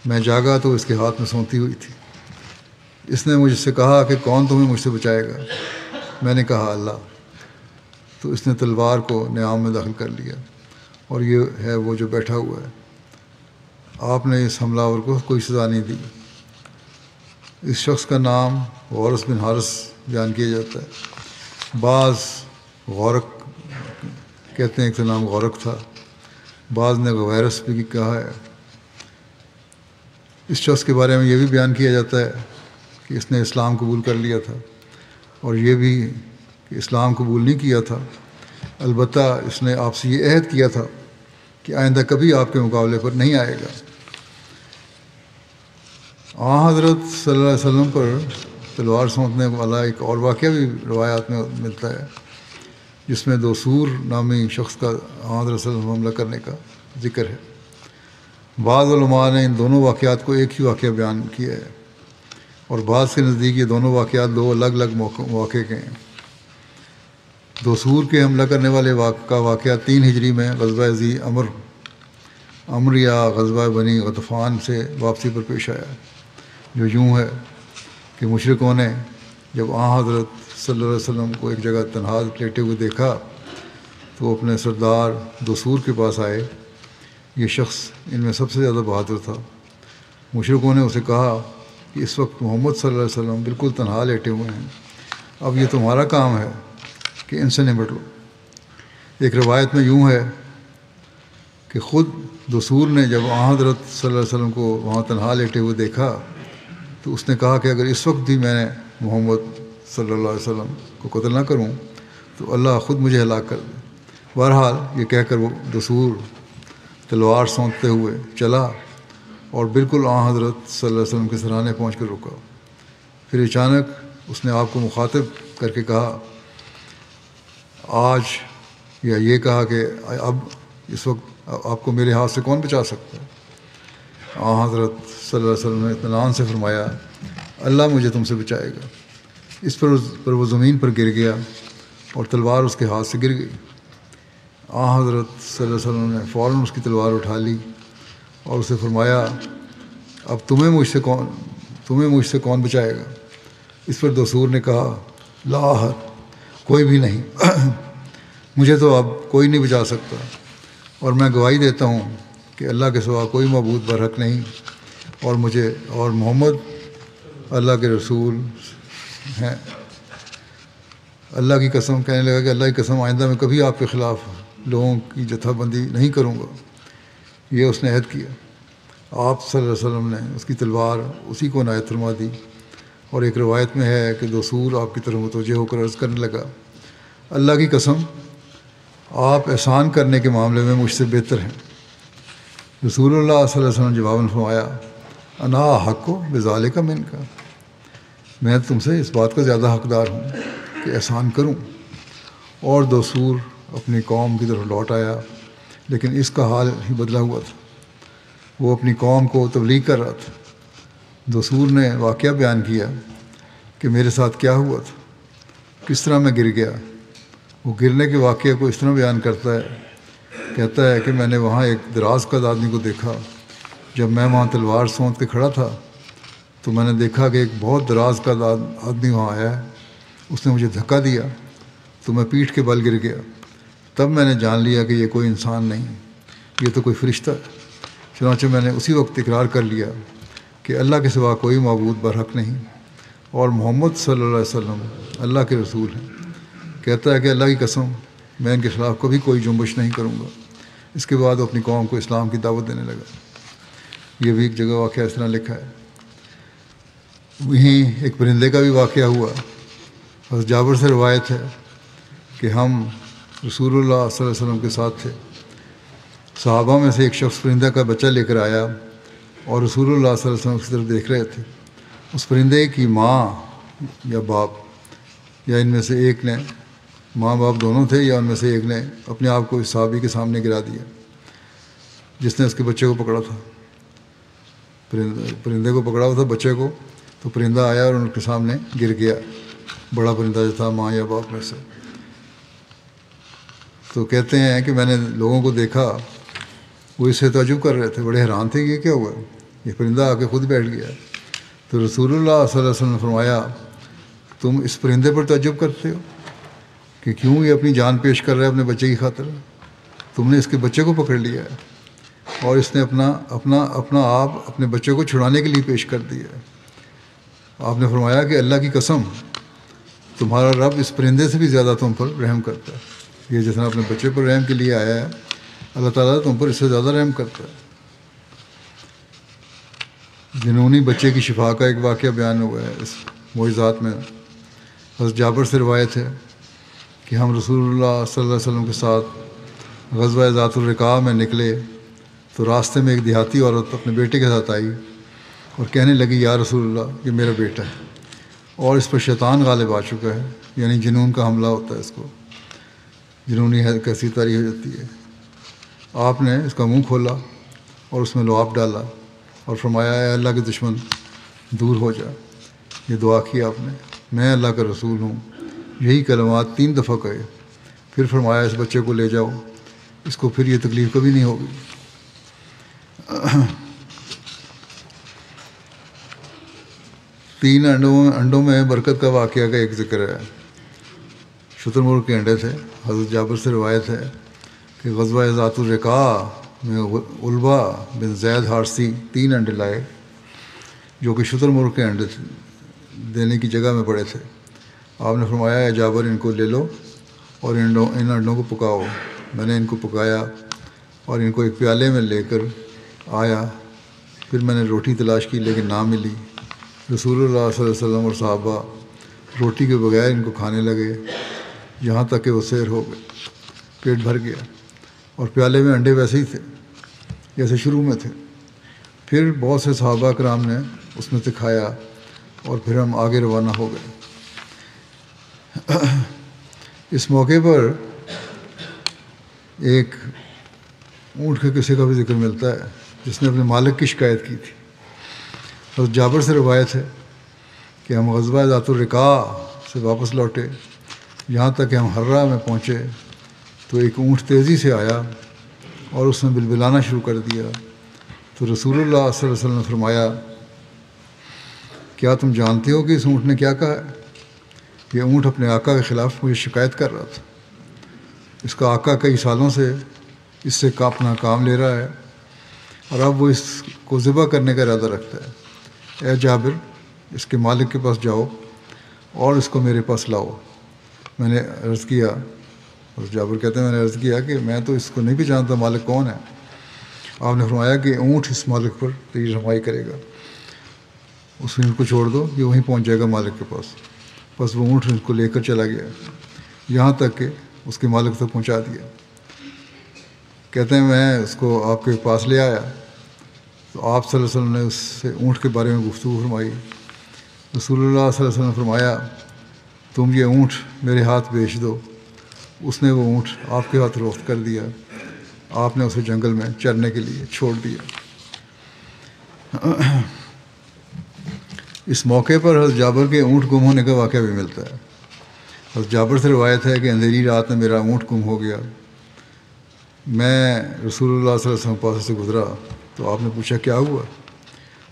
میں جاگا تو اس کے ہاتھ میں سونتی ہوئی تھی. اس نے مجھ سے کہا کہ کون تمہیں مجھ سے بچائے گا؟ میں نے کہا اللہ. تو اس نے تلوار کو نیام میں داخل کر لیا اور یہ ہے وہ جو بیٹھا ہوا ہے. آپ نے اس حملہ آور کو کوئی سزا نہیں دی. اس شخص کا نام غورث بن حارث بیان کیا جاتا ہے. بعض غورق کہتے ہیں کہ نام غورق تھا، بعض نے غویرس بھی کہا ہے. اس شخص کے بارے میں یہ بھی بیان کیا جاتا ہے کہ اس نے اسلام قبول کر لیا تھا، اور یہ بھی کہ اسلام قبول نہیں کیا تھا، البتہ اس نے آپ سے یہ عہد کیا تھا کہ آئندہ کبھی آپ کے مقابلے پر نہیں آئے گا. حضرت صلی اللہ علیہ وسلم پر تلوار سونتنے والا ایک اور واقعہ بھی روایات میں ملتا ہے، جس میں دوسور نامی شخص کا حضرت صلی اللہ علیہ وسلم حملہ کرنے کا ذکر ہے. بعض علماء نے ان دونوں واقعات کو ایک ہی واقعہ بیان کیا ہے، اور بعض کے نزدیک یہ دونوں واقعات دو الگ الگ واقعے کے ہیں. دوسور کے حملہ کرنے والے کا واقعہ 3 ہجری میں غزوہ ذی امر یا غزوہ بنی غطفان سے واپسی پر پیش آیا، جو یوں ہے کہ مشرکوں نے جب حضرت صلی اللہ علیہ وسلم کو ایک جگہ تنہا لیٹے ہوئے دیکھا تو وہ اپنے سردار دوسور کے پاس آئے. یہ شخص ان میں سب سے زیادہ بہادر تھا. مشرکوں نے اسے کہا کہ اس وقت محمد صلی اللہ علیہ وسلم بالکل تنہا لیٹے ہوئے ہیں، اب یہ تمہارا کام ہے کہ ان سے نمٹ لو. ایک روایت میں یوں ہے کہ خود دوسور نے جب حضرت صلی اللہ علیہ وسلم کو وہاں تنہا لیٹے ہوئے دیکھا تو اس نے کہا کہ اگر اس وقت بھی میں نے محمد صلی اللہ علیہ وسلم کو قتل نہ کروں تو اللہ خود مجھے ہلاک کر دے. بہرحال یہ کہہ کر وہ دوسور تلوار سونتتے ہوئے چلا اور بالکل حضرت صلی اللہ علیہ وسلم کے سرانے پہنچ کر رکا. پھر اچانک اس نے آپ کو مخاطب کر کے کہا آج، یا یہ کہا کہ اب اس وقت آپ کو میرے ہاتھ سے کون بچا سکتا ہے؟ حضرت صلی اللہ علیہ وسلم نے اطمینان سے فرمایا اللہ مجھے تم سے بچائے گا. اس پر وہ زمین پر گر گیا اور تلوار اس کے ہاتھ سے گر گئی. حضرت صلی اللہ علیہ وسلم نے فوراً اس کی تلوار اٹھا لی اور اسے فرمایا اب تمہیں مجھ سے کون بچائے گا؟ اس پر دوسور نے کہا لا احد، کوئی بھی نہیں، مجھے تو اب کوئی نہیں بچا سکتا، اور میں گواہی دیتا ہوں کہ اللہ کے سوا کوئی معبود برحق نہیں، اور مجھے اور محمد اللہ کے رسول ہیں. اللہ کی قسم، کہنے لگا کہ اللہ کی قسم آئندہ میں کبھی آپ کے خلاف لوگوں کی جتھا بندی نہیں کروں گا. یہ اس نے عہد کیا. آپ صلی اللہ علیہ وسلم نے اس کی تلوار اسی کو عنایت فرما دی. اور ایک روایت میں ہے کہ دوسور آپ کی طرف متوجہ ہو کر عرض کرنے لگا اللہ کی قسم آپ احسان کرنے کے معاملے میں مجھ سے بہتر ہیں. رسول اللہ صلی اللہ علیہ وسلم جواباً فرمایا انا حق و بذالک منک، میں تم سے اس بات کا زیادہ حقدار ہوں کہ احسان کروں. اور دوسور اپنی قوم کی طرف لوٹ آیا، لیکن اس کا حال ہی بدلا ہوا تھا. وہ اپنی قوم کو تبلیغ کر رہا تھا. دوسور نے واقعہ بیان کیا کہ میرے ساتھ کیا ہوا تھا، کس طرح میں گر گیا. وہ گرنے کے واقعے کو اس طرح بیان کرتا ہے، کہتا ہے کہ میں نے وہاں ایک دراز قد آدمی کو دیکھا. جب میں وہاں تلوار سونت کے کھڑا تھا تو میں نے دیکھا کہ ایک بہت دراز قد آدمی وہاں آیا ہے. اس نے مجھے دھکا دیا تو میں پیٹھ کے بل گر گیا. تب میں نے جان لیا کہ یہ کوئی انسان نہیں، یہ تو کوئی فرشتہ ہے. چنانچہ میں نے اسی وقت اقرار کر لیا کہ اللہ کے سوا کوئی معبود برحق نہیں، اور محمد صلی اللہ علیہ وسلم اللہ کے رسول ہیں. کہتا ہے کہ اللہ کی قسم میں ان کے خلاف کبھی کوئی جنبش نہیں کروں گا. اس کے بعد وہ اپنی قوم کو اسلام کی دعوت دینے لگا. یہ بھی ایک جگہ واقعہ اس طرح لکھا ہے. وہیں ایک پرندے کا بھی واقعہ ہوا. حضرت جابر سے روایت ہے کہ ہم رسول اللہ صلی اللہ علیہ وسلم کے ساتھ تھے. صحابہ میں سے ایک شخص پرندہ کا بچہ لے کر آیا اور رسول اللہ صلی اللہ علیہ وسلم کی طرف دیکھ رہے تھے. اس پرندے کی ماں یا باپ یا ان میں سے ایک نے، ماں باپ دونوں تھے یا ان میں سے ایک نے اپنے آپ کو اس صحابی کے سامنے گرا دیا. جس نے اس کے بچے کو پکڑا تھا، پرندے کو پکڑا ہوا تھا بچے کو، تو پرندہ آیا اور ان کے سامنے گر گیا، بڑا پرندہ جو تھا ماں یا باپ میں سے۔ تو کہتے ہیں کہ میں نے لوگوں کو دیکھا، وہ اس سے تعجب کر رہے تھے، بڑے حیران تھے کہ یہ کیا ہوا، یہ پرندہ آ کے خود بیٹھ گیا۔ تو رسول اللہ صلی اللہ علیہ وسلم نے فرمایا تم اس پرندے پر تعجب کرتے ہو کہ کیوں یہ اپنی جان پیش کر رہا ہے اپنے بچے کی خاطر؟ تم نے اس کے بچے کو پکڑ لیا ہے اور اس نے اپنا آپ اپنے بچے کو چھڑانے کے لیے پیش کر دیا ہے۔ آپ نے فرمایا کہ اللہ کی قسم تمہارا رب اس پرندے سے بھی زیادہ تم پر رحم کرتا ہے، یہ جتنا اپنے بچے پر رحم کے لیے آیا ہے، اللہ تعالیٰ تم پر اس سے زیادہ رحم کرتا ہے۔ جنونی بچے کی شفا کا ایک واقعہ بیان ہوا ہے اس معجزات میں۔ حضرت جابر سے روایت ہے کہ ہم رسول اللہ صلی اللہ علیہ وسلم کے ساتھ غزوہ ذات الرقاع میں نکلے تو راستے میں ایک دیہاتی عورت اپنے بیٹے کے ساتھ آئی اور کہنے لگی یا رسول اللہ یہ میرا بیٹا ہے اور اس پر شیطان غالب آ چکا ہے، یعنی جنون کا حملہ ہوتا ہے، اس کو جنونی کیسی طاری ہو جاتی ہے۔ آپ نے اس کا منہ کھولا اور اس میں لعاب ڈالا اور فرمایا اے اللہ کے دشمن دور ہو جا۔ یہ دعا کی آپ نے، میں اللہ کا رسول ہوں، یہی کلمات 3 دفعہ کہے، پھر فرمایا اس بچے کو لے جاؤ، اس کو پھر یہ تکلیف کبھی نہیں ہوگی۔ 3 انڈوں میں برکت کا واقعہ کا ایک ذکر ہے۔ شتر مرغ کے انڈے تھے۔ حضرت جابر سے روایت ہے کہ غزوہ ذات الرقاع میں علبہ بن زید حارثی 3 انڈے لائے جو کہ شتر مرغ کے انڈے دینے کی جگہ میں پڑے تھے۔ آپ نے فرمایا اے جابر ان کو لے لو اور ان انڈوں کو پکاؤ۔ میں نے ان کو پکایا اور ان کو ایک پیالے میں لے کر آیا، پھر میں نے روٹی تلاش کی لیکن نہ ملی۔ رسول اللہ صلی اللہ علیہ وسلم اور صحابہ روٹی کے بغیر ان کو کھانے لگے یہاں تک کہ وہ سیر ہو گئے، پیٹ بھر گیا، اور پیالے میں انڈے ویسے ہی تھے جیسے شروع میں تھے۔ پھر بہت سے صحابہ کرام نے اس میں سے کھایا اور پھر ہم آگے روانہ ہو گئے۔ اس موقع پر ایک اونٹ کے قصے کا بھی ذکر ملتا ہے جس نے اپنے مالک کی شکایت کی تھی۔ حضرت جابر سے روایت ہے کہ ہم غزوہ ذات الرقاع سے واپس لوٹے، یہاں تک کہ ہم حرہ میں پہنچے تو ایک اونٹ تیزی سے آیا اور اس نے بلبلانا شروع کر دیا۔ تو رسول اللہ صلی اللہ علیہ وسلم نے فرمایا کیا تم جانتے ہو کہ اس اونٹ نے کیا کہا ہے؟ یہ اونٹ اپنے آقا کے خلاف مجھے شکایت کر رہا تھا، اس کا آقا کئی سالوں سے اس سے اپنا کام لے رہا ہے اور اب وہ اس کو ذبح کرنے کا ارادہ رکھتا ہے۔ اے جابر اس کے مالک کے پاس جاؤ اور اس کو میرے پاس لاؤ۔ میں نے عرض کیا، اور جابر کہتے ہیں میں نے عرض کیا کہ میں تو اس کو نہیں بھی جانتا مالک کون ہے۔ آپ نے فرمایا کہ اونٹ اس مالک پر تیری رہنمائی کرے گا، اس اونٹ کو چھوڑ دو، یہ وہیں پہنچ جائے گا مالک کے پاس۔ بس وہ اونٹ اس کو لے کر چلا گیا یہاں تک کہ اس کے مالک تک پہنچا دیا۔ کہتے ہیں میں اس کو آپ کے پاس لے آیا تو آپ صلی اللہ علیہ وسلم نے اس سے اونٹ کے بارے میں گفتگو فرمائی۔ رسول اللہ صلی اللہ علیہ وسلم نے فرمایا تم یہ اونٹ میرے ہاتھ بیچ دو۔ اس نے وہ اونٹ آپ کے ہاتھ فروخت کر دیا۔ آپ نے اسے جنگل میں چرنے کے لیے چھوڑ دیا۔ اس موقع پر حضرت جابر کے اونٹ گم ہونے کا واقعہ بھی ملتا ہے۔ حضرت جابر سے روایت ہے کہ اندھیری رات میں میرا اونٹ گم ہو گیا۔ میں رسول اللہ صلی اللہ علیہ وسلم کے پاس سے گزرا تو آپ نے پوچھا کیا ہوا؟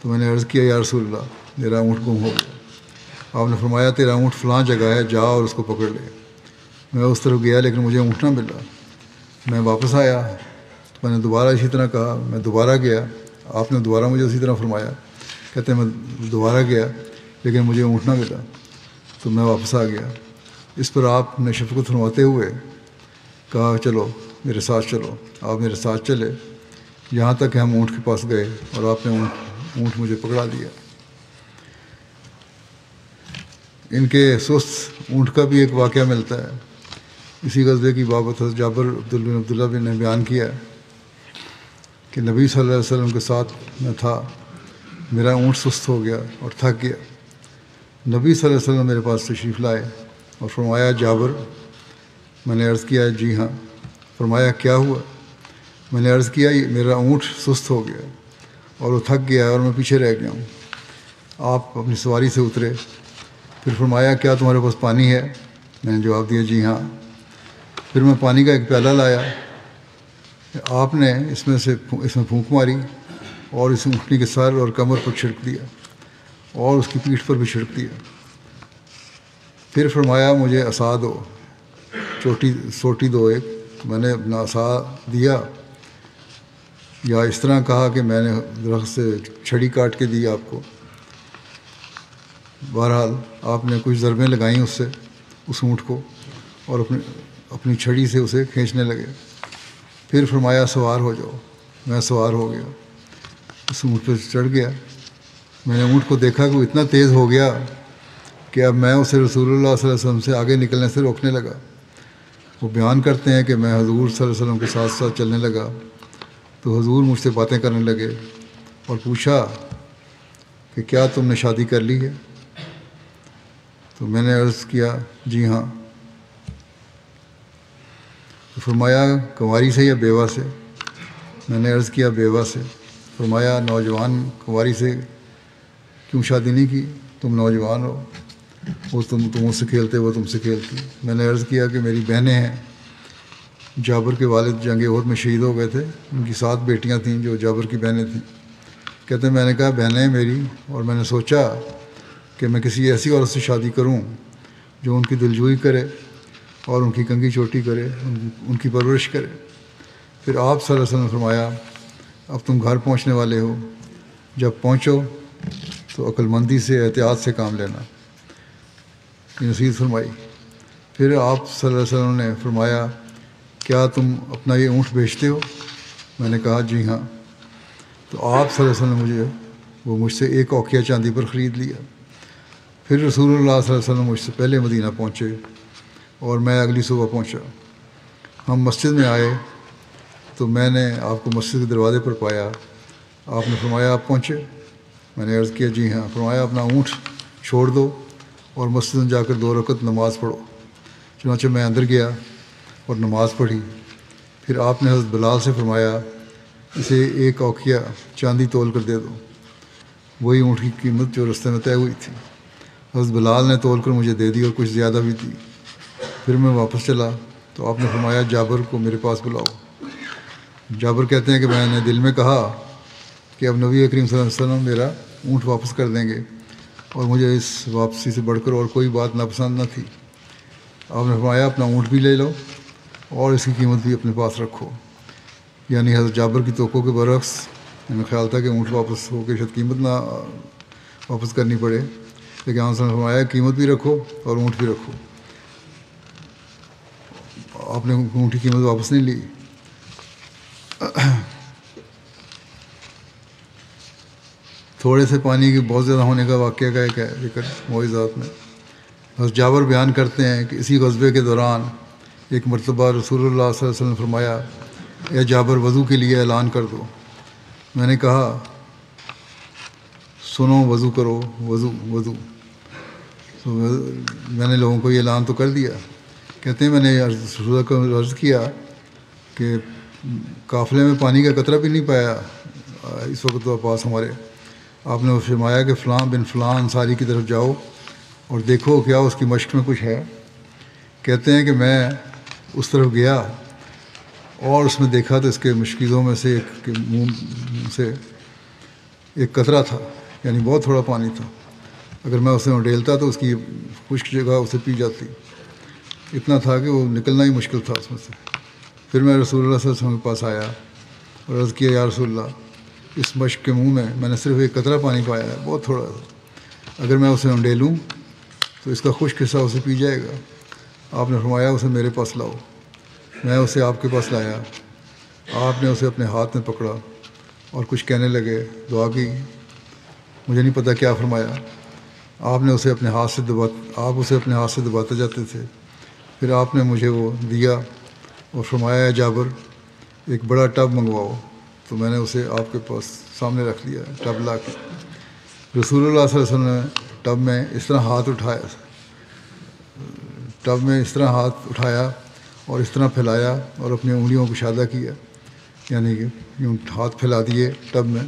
تو میں نے عرض کیا یا رسول اللہ میرا اونٹ گم ہو گیا۔ آپ نے فرمایا تیرا اونٹ فلاں جگہ ہے، جا اور اس کو پکڑ لے۔ میں اس طرف گیا لیکن مجھے اونٹ نہ ملا۔ میں واپس آیا تو میں نے دوبارہ اسی طرح کہا، میں دوبارہ گیا، آپ نے دوبارہ مجھے اسی طرح فرمایا۔ کہتے ہیں میں دوبارہ گیا لیکن مجھے اونٹ نہ ملا تو میں واپس آ گیا۔ اس پر آپ نے شفقت فرماتے ہوئے کہا چلو میرے ساتھ چلو۔ آپ میرے ساتھ چلے یہاں تک کہ ہم اونٹ کے پاس گئے اور آپ نے اونٹ مجھے پکڑا دیا۔ ان کے سست اونٹ کا بھی ایک واقعہ ملتا ہے۔ اسی غزوے کی بابت حضرت جابر بن عبداللہ بن نے بیان کیا کہ نبی صلی اللہ علیہ وسلم کے ساتھ میں تھا، میرا اونٹ سست ہو گیا اور تھک گیا۔ نبی صلی اللہ علیہ وسلم میرے پاس تشریف لائے اور فرمایا جابر؟ میں نے عرض کیا جی ہاں۔ فرمایا کیا ہوا؟ میں نے عرض کیا میرا اونٹ سست ہو گیا اور وہ تھک گیا ہے اور میں پیچھے رہ گیا ہوں۔ آپ اپنی سواری سے اترے، پھر فرمایا کیا تمہارے پاس پانی ہے؟ میں نے جواب دیا جی ہاں۔ پھر میں پانی کا ایک پیالہ لایا، آپ نے اس میں پھونک ماری اور اس اونٹنی کے سر اور کمر پر چھڑک دیا اور اس کی پیٹھ پر بھی چھڑک دیا۔ پھر فرمایا مجھے عصا دو، سوٹی دو ایک۔ میں نے اپنا عصا دیا، یا اس طرح کہا کہ میں نے درخت سے چھڑی کاٹ کے دی آپ کو۔ بہرحال آپ نے کچھ ضربیں لگائیں اس سے، اس اونٹ کو، اور اپنی چھڑی سے اسے کھینچنے لگے۔ پھر فرمایا سوار ہو جاؤ۔ میں سوار ہو گیا، اس اونٹ پہ چڑھ گیا۔ میں نے اونٹ کو دیکھا کہ وہ اتنا تیز ہو گیا کہ اب میں اسے رسول اللہ صلی اللہ علیہ وسلم سے آگے نکلنے سے روکنے لگا۔ وہ بیان کرتے ہیں کہ میں حضور صلی اللہ علیہ وسلم کے ساتھ ساتھ چلنے لگا تو حضور مجھ سے باتیں کرنے لگے اور پوچھا کہ کیا تم نے شادی کر لی ہے؟ تو میں نے عرض کیا جی ہاں۔ تو فرمایا کنواری سے یا بیوہ سے؟ میں نے عرض کیا بیوہ سے۔ فرمایا نوجوان کنواری سے کیوں شادی نہیں کی؟ تم نوجوان ہو، وہ تم اس سے کھیلتے، وہ تم سے کھیلتی۔ میں نے عرض کیا کہ میری بہنیں ہیں، جابر کے والد جنگ احد میں شہید ہو گئے تھے، ان کی 7 بیٹیاں تھیں جو جابر کی بہنیں تھیں۔ کہتے ہیں میں نے کہا بہنیں میری، اور میں نے سوچا کہ میں کسی ایسی عورت سے شادی کروں جو ان کی دلجوئی کرے اور ان کی کنگھی چوٹی کرے، ان کی پرورش کرے۔ پھر آپ صلی اللہ علیہ وسلم نے فرمایا اب تم گھر پہنچنے والے ہو، جب پہنچو تو عقل مندی سے، احتیاط سے کام لینا، یہ نصیحت فرمائی۔ پھر آپ صلی اللہ علیہ وسلم نے فرمایا کیا تم اپنا یہ اونٹ بیچتے ہو؟ میں نے کہا جی ہاں۔ تو آپ صلی اللہ علیہ وسلم نے مجھ سے 1 اوقیہ چاندی پر خرید لیا۔ پھر رسول اللہ صلی اللہ علیہ وسلم مجھ سے پہلے مدینہ پہنچے اور میں اگلی صبح پہنچا۔ ہم مسجد میں آئے تو میں نے آپ کو مسجد کے دروازے پر پایا۔ آپ نے فرمایا آپ پہنچے؟ میں نے عرض کیا جی ہاں۔ فرمایا اپنا اونٹ چھوڑ دو اور مسجد میں جا کر 2 رکعت نماز پڑھو۔ چنانچہ میں اندر گیا اور نماز پڑھی۔ پھر آپ نے حضرت بلال سے فرمایا اسے 1 اوقیہ چاندی تول کر دے دو، وہی اونٹ کی قیمت جو رستے میں طے ہوئی تھی۔ حضرت بلال نے تول کر مجھے دے دی اور کچھ زیادہ بھی دی۔ پھر میں واپس چلا تو آپ نے فرمایا جابر کو میرے پاس بلاؤ۔ جابر کہتے ہیں کہ میں نے دل میں کہا کہ اب نبی کریم صلی اللہ علیہ وسلم میرا اونٹ واپس کر دیں گے، اور مجھے اس واپسی سے بڑھ کر اور کوئی بات ناپسند نہ تھی۔ آپ نے فرمایا اپنا اونٹ بھی لے لو اور اس کی قیمت بھی اپنے پاس رکھو۔ یعنی حضرت جابر کی توقع کے برعکس ہمیں خیال تھا کہ اونٹ واپس ہو کے شاید قیمت نہ واپس کرنی پڑے، لیکن آپ نے فرمایا قیمت بھی رکھو اور اونٹ بھی رکھو۔ آپ نے اونٹ کی قیمت واپس نہیں لی۔ تھوڑے سے پانی کے بہت زیادہ ہونے کا واقعہ کا ایک ہے ذکر معجزات میں۔ حضرت جابر بیان کرتے ہیں کہ اسی غزوے کے دوران ایک مرتبہ رسول اللہ صلی اللہ علیہ وسلم نے فرمایا اے جابر وضو کے لیے اعلان کر دو۔ میں نے کہا سنو وضو کرو، وضو۔ تو میں نے لوگوں کو یہ اعلان تو کر دیا۔ کہتے ہیں میں نے رسول اللہ کو عرض کیا کہ قافلے میں پانی کا قطرہ بھی نہیں پایا اس وقت تو پاس ہمارے۔ آپ نے فرمایا کہ فلاں بن فلاں انصاری کی طرف جاؤ اور دیکھو کیا اس کی مشق میں کچھ ہے۔ کہتے ہیں کہ میں اس طرف گیا اور اس میں دیکھا تو اس کے مشکلوں میں سے ایک کے منہ سے ایک قطرہ تھا، یعنی بہت تھوڑا پانی تھا۔ اگر میں اسے اڈیلتا تو اس کی خشک جگہ اسے پی جاتی، اتنا تھا کہ وہ نکلنا ہی مشکل تھا اس میں سے۔ پھر میں رسول اللہ صلی اللہ علیہ وسلم کے پاس آیا اور عرض کیا یا رسول اللہ اس مشق کے منہ میں نے صرف 1 قطرہ پانی پایا ہے، بہت تھوڑا تھا، اگر میں اسے انڈیلوں تو اس کا خشک حصہ اسے پی جائے گا۔ آپ نے فرمایا اسے میرے پاس لاؤ۔ میں اسے آپ کے پاس لایا۔ آپ نے اسے اپنے ہاتھ میں پکڑا اور کچھ کہنے لگے، دعا کی، مجھے نہیں پتہ کیا فرمایا۔ آپ اسے اپنے ہاتھ سے دباتے جاتے تھے۔ پھر آپ نے مجھے وہ دیا اور فرمایا جابر ایک بڑا ٹب منگواؤ۔ تو میں نے اسے آپ کے پاس سامنے رکھ لیا، ٹب لا کے۔ رسول اللہ صلی اللہ علیہ وسلم نے ٹب میں اس طرح ہاتھ اٹھایا اور اس طرح پھیلایا اور اپنی انگلیوں کو کشادہ کیا یعنی کہ یوں ہاتھ پھیلا دیے ٹب میں،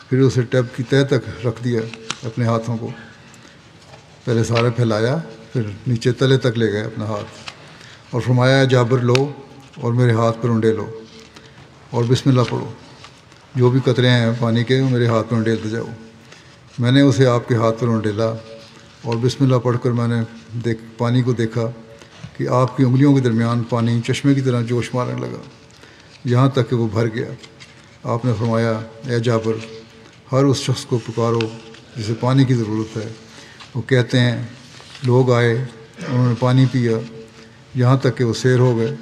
پھر اسے ٹب کی تہہ تک رکھ دیا اپنے ہاتھوں کو، پہلے سارے پھیلایا، پھر نیچے تلے تک لے گئے اپنا ہاتھ، اور فرمایا جابر لو اور میرے ہاتھ پر انڈے لو اور بسم اللہ پڑھو، جو بھی قطرے ہیں پانی کے وہ میرے ہاتھ پر انڈیلتے جاؤ۔ میں نے اسے آپ کے ہاتھ پر انڈیلا اور بسم اللہ پڑھ کر میں نے پانی کو دیکھا کہ آپ کی انگلیوں کے درمیان پانی چشمے کی طرح جوش مارنے لگا، یہاں تک کہ وہ بھر گیا۔ آپ نے فرمایا اے جابر، ہر اس شخص کو پکارو جسے پانی کی ضرورت ہے۔ وہ کہتے ہیں لوگ آئے، انہوں نے پانی پیا یہاں تک کہ وہ سیر ہو گئے۔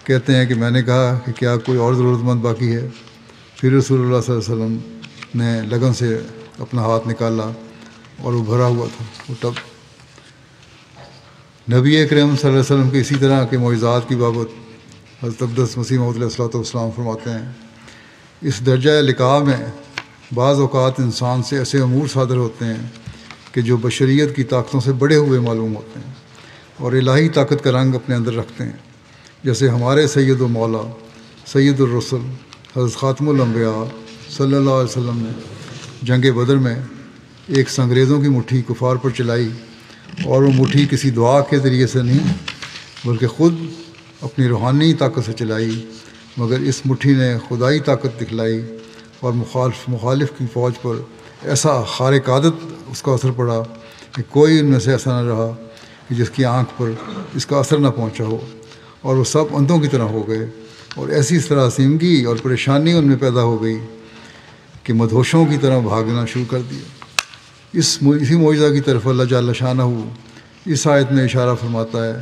کہتے ہیں کہ میں نے کہا کہ کیا کوئی اور ضرورت مند باقی ہے؟ پھر رسول اللہ صلی اللہ علیہ وسلم نے لگن سے اپنا ہاتھ نکالا اور وہ بھرا ہوا تھا وہ ٹب۔ نبی اکرم صلی اللہ علیہ وسلم کے اسی طرح کے معجزات کی بابت حضرت اقدس مسیح موعود علیہ الصلوۃ والسلام فرماتے ہیں، اس درجہ لقاء میں بعض اوقات انسان سے ایسے امور صادر ہوتے ہیں کہ جو بشریت کی طاقتوں سے بڑے ہوئے معلوم ہوتے ہیں اور الہی طاقت کا رنگ اپنے اندر رکھتے ہیں، جیسے ہمارے سید و مولا سید الرسل حضرت خاتم الانبیاء صلی اللہ علیہ وسلم نے جنگ بدر میں ایک سنگریزوں کی مٹھی کفار پر چلائی، اور وہ مٹھی کسی دعا کے ذریعے سے نہیں بلکہ خود اپنی روحانی طاقت سے چلائی، مگر اس مٹھی نے خدائی طاقت دکھلائی اور مخالف کی فوج پر ایسا خارق عادت اس کا اثر پڑا کہ کوئی ان میں سے ایسا نہ رہا کہ جس کی آنکھ پر اس کا اثر نہ پہنچا ہو، اور وہ سب اندھوں کی طرح ہو گئے، اور ایسی طرح سیمگی اور پریشانی ان میں پیدا ہو گئی کہ مدہوشوں کی طرح بھاگنا شروع کر دیا۔ اسی معجزہ کی طرف اللہ جل شانہ اس آیت میں اشارہ فرماتا ہے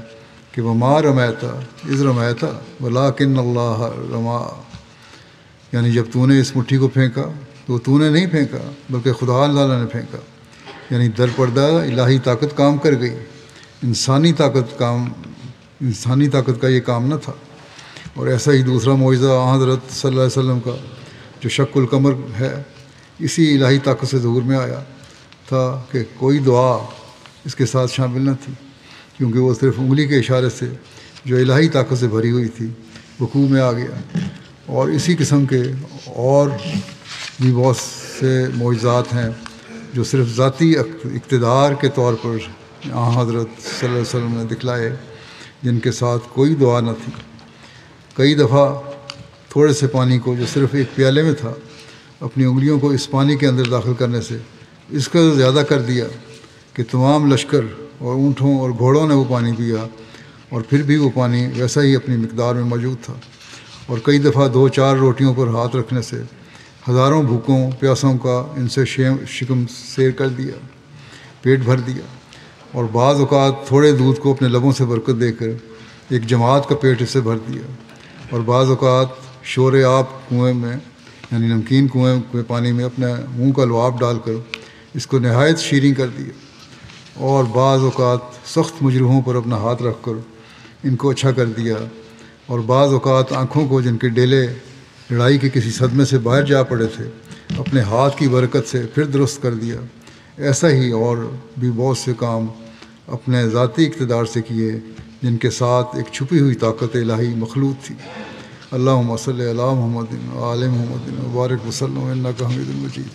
کہ وما رمیت اذ رمیت ولکن اللہ رما، یعنی جب تو نے اس مٹھی کو پھینکا تو تو نے نہیں پھینکا بلکہ خدا تعالیٰ نے پھینکا، یعنی در پردہ الہی طاقت کام کر گئی، انسانی طاقت کا یہ کام نہ تھا۔ اور ایسا ہی دوسرا معجزہ حضرت صلی اللہ علیہ وسلم کا جو شق القمر ہے، اسی الہی طاقت سے ظہور میں آیا تھا کہ کوئی دعا اس کے ساتھ شامل نہ تھی، کیونکہ وہ صرف انگلی کے اشارے سے جو الہی طاقت سے بھری ہوئی تھی وقوع میں آ گیا۔ اور اسی قسم کے اور بھی بہت سے معجزات ہیں جو صرف ذاتی اقتدار کے طور پر حضرت صلی اللہ علیہ وسلم نے دکھلائے، جن کے ساتھ کوئی دعا نہ تھی۔ کئی دفعہ تھوڑے سے پانی کو جو صرف ایک پیالے میں تھا، اپنی انگلیوں کو اس پانی کے اندر داخل کرنے سے اس کا زیادہ کر دیا کہ تمام لشکر اور اونٹوں اور گھوڑوں نے وہ پانی پیا، اور پھر بھی وہ پانی ویسا ہی اپنی مقدار میں موجود تھا۔ اور کئی دفعہ 2-4 روٹیوں پر ہاتھ رکھنے سے ہزاروں بھوکوں پیاسوں کا ان سے شکم سیر کر دیا، پیٹ بھر دیا۔ اور بعض اوقات تھوڑے دودھ کو اپنے لبوں سے برکت دے کر ایک جماعت کا پیٹ اس سے بھر دیا، اور بعض اوقات شور آب کنویں میں یعنی نمکین کنویں کے پانی میں اپنے منہ کا لعاب ڈال کر اس کو نہایت شیریں کر دیا، اور بعض اوقات سخت مجروحوں پر اپنا ہاتھ رکھ کر ان کو اچھا کر دیا، اور بعض اوقات آنکھوں کو جن کے ڈیلے لڑائی کے کسی صدمے سے باہر جا پڑے تھے اپنے ہاتھ کی برکت سے پھر درست کر دیا۔ ایسا ہی اور بھی بہت سے کام اپنے ذاتی اقتدار سے کیے جن کے ساتھ ایک چھپی ہوئی طاقت الہی مخلوط تھی۔ اللہم صلی علی محمد و آل محمد وبارک وسلم انک حمید مجید۔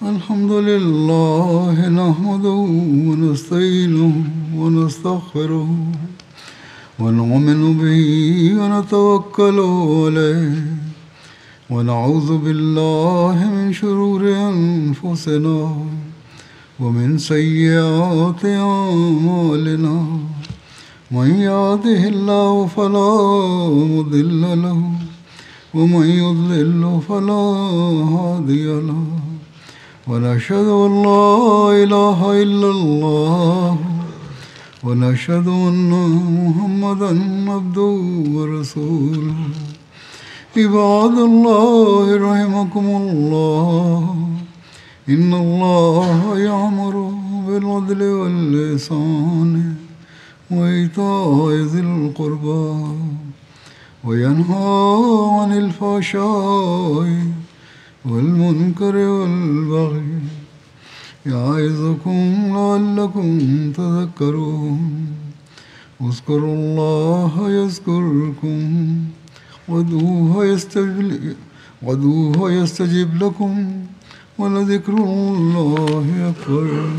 الحمد لله نحمده ونستعينه ونستغفره ونؤمن به ونتوكل عليه ونعوذ بالله من شرور أنفسنا ومن سيئات أعمالنا، من يهده الله فلا مضل له ومن يضلل فلا هادي له، ونشهد أن لا إله إلا الله ونشهد أن محمدا عبده ورسوله۔ عباد الله رحمكم الله، إن الله يأمر بالعدل والإحسان وإيتاء ذي القربى وينهى عن الفحشاء والمنكر والبغي يعظكم لعلكم تذكرون اذكروا الله يذكركم وادعوه يستجب لكم ولذكر الله أكبر.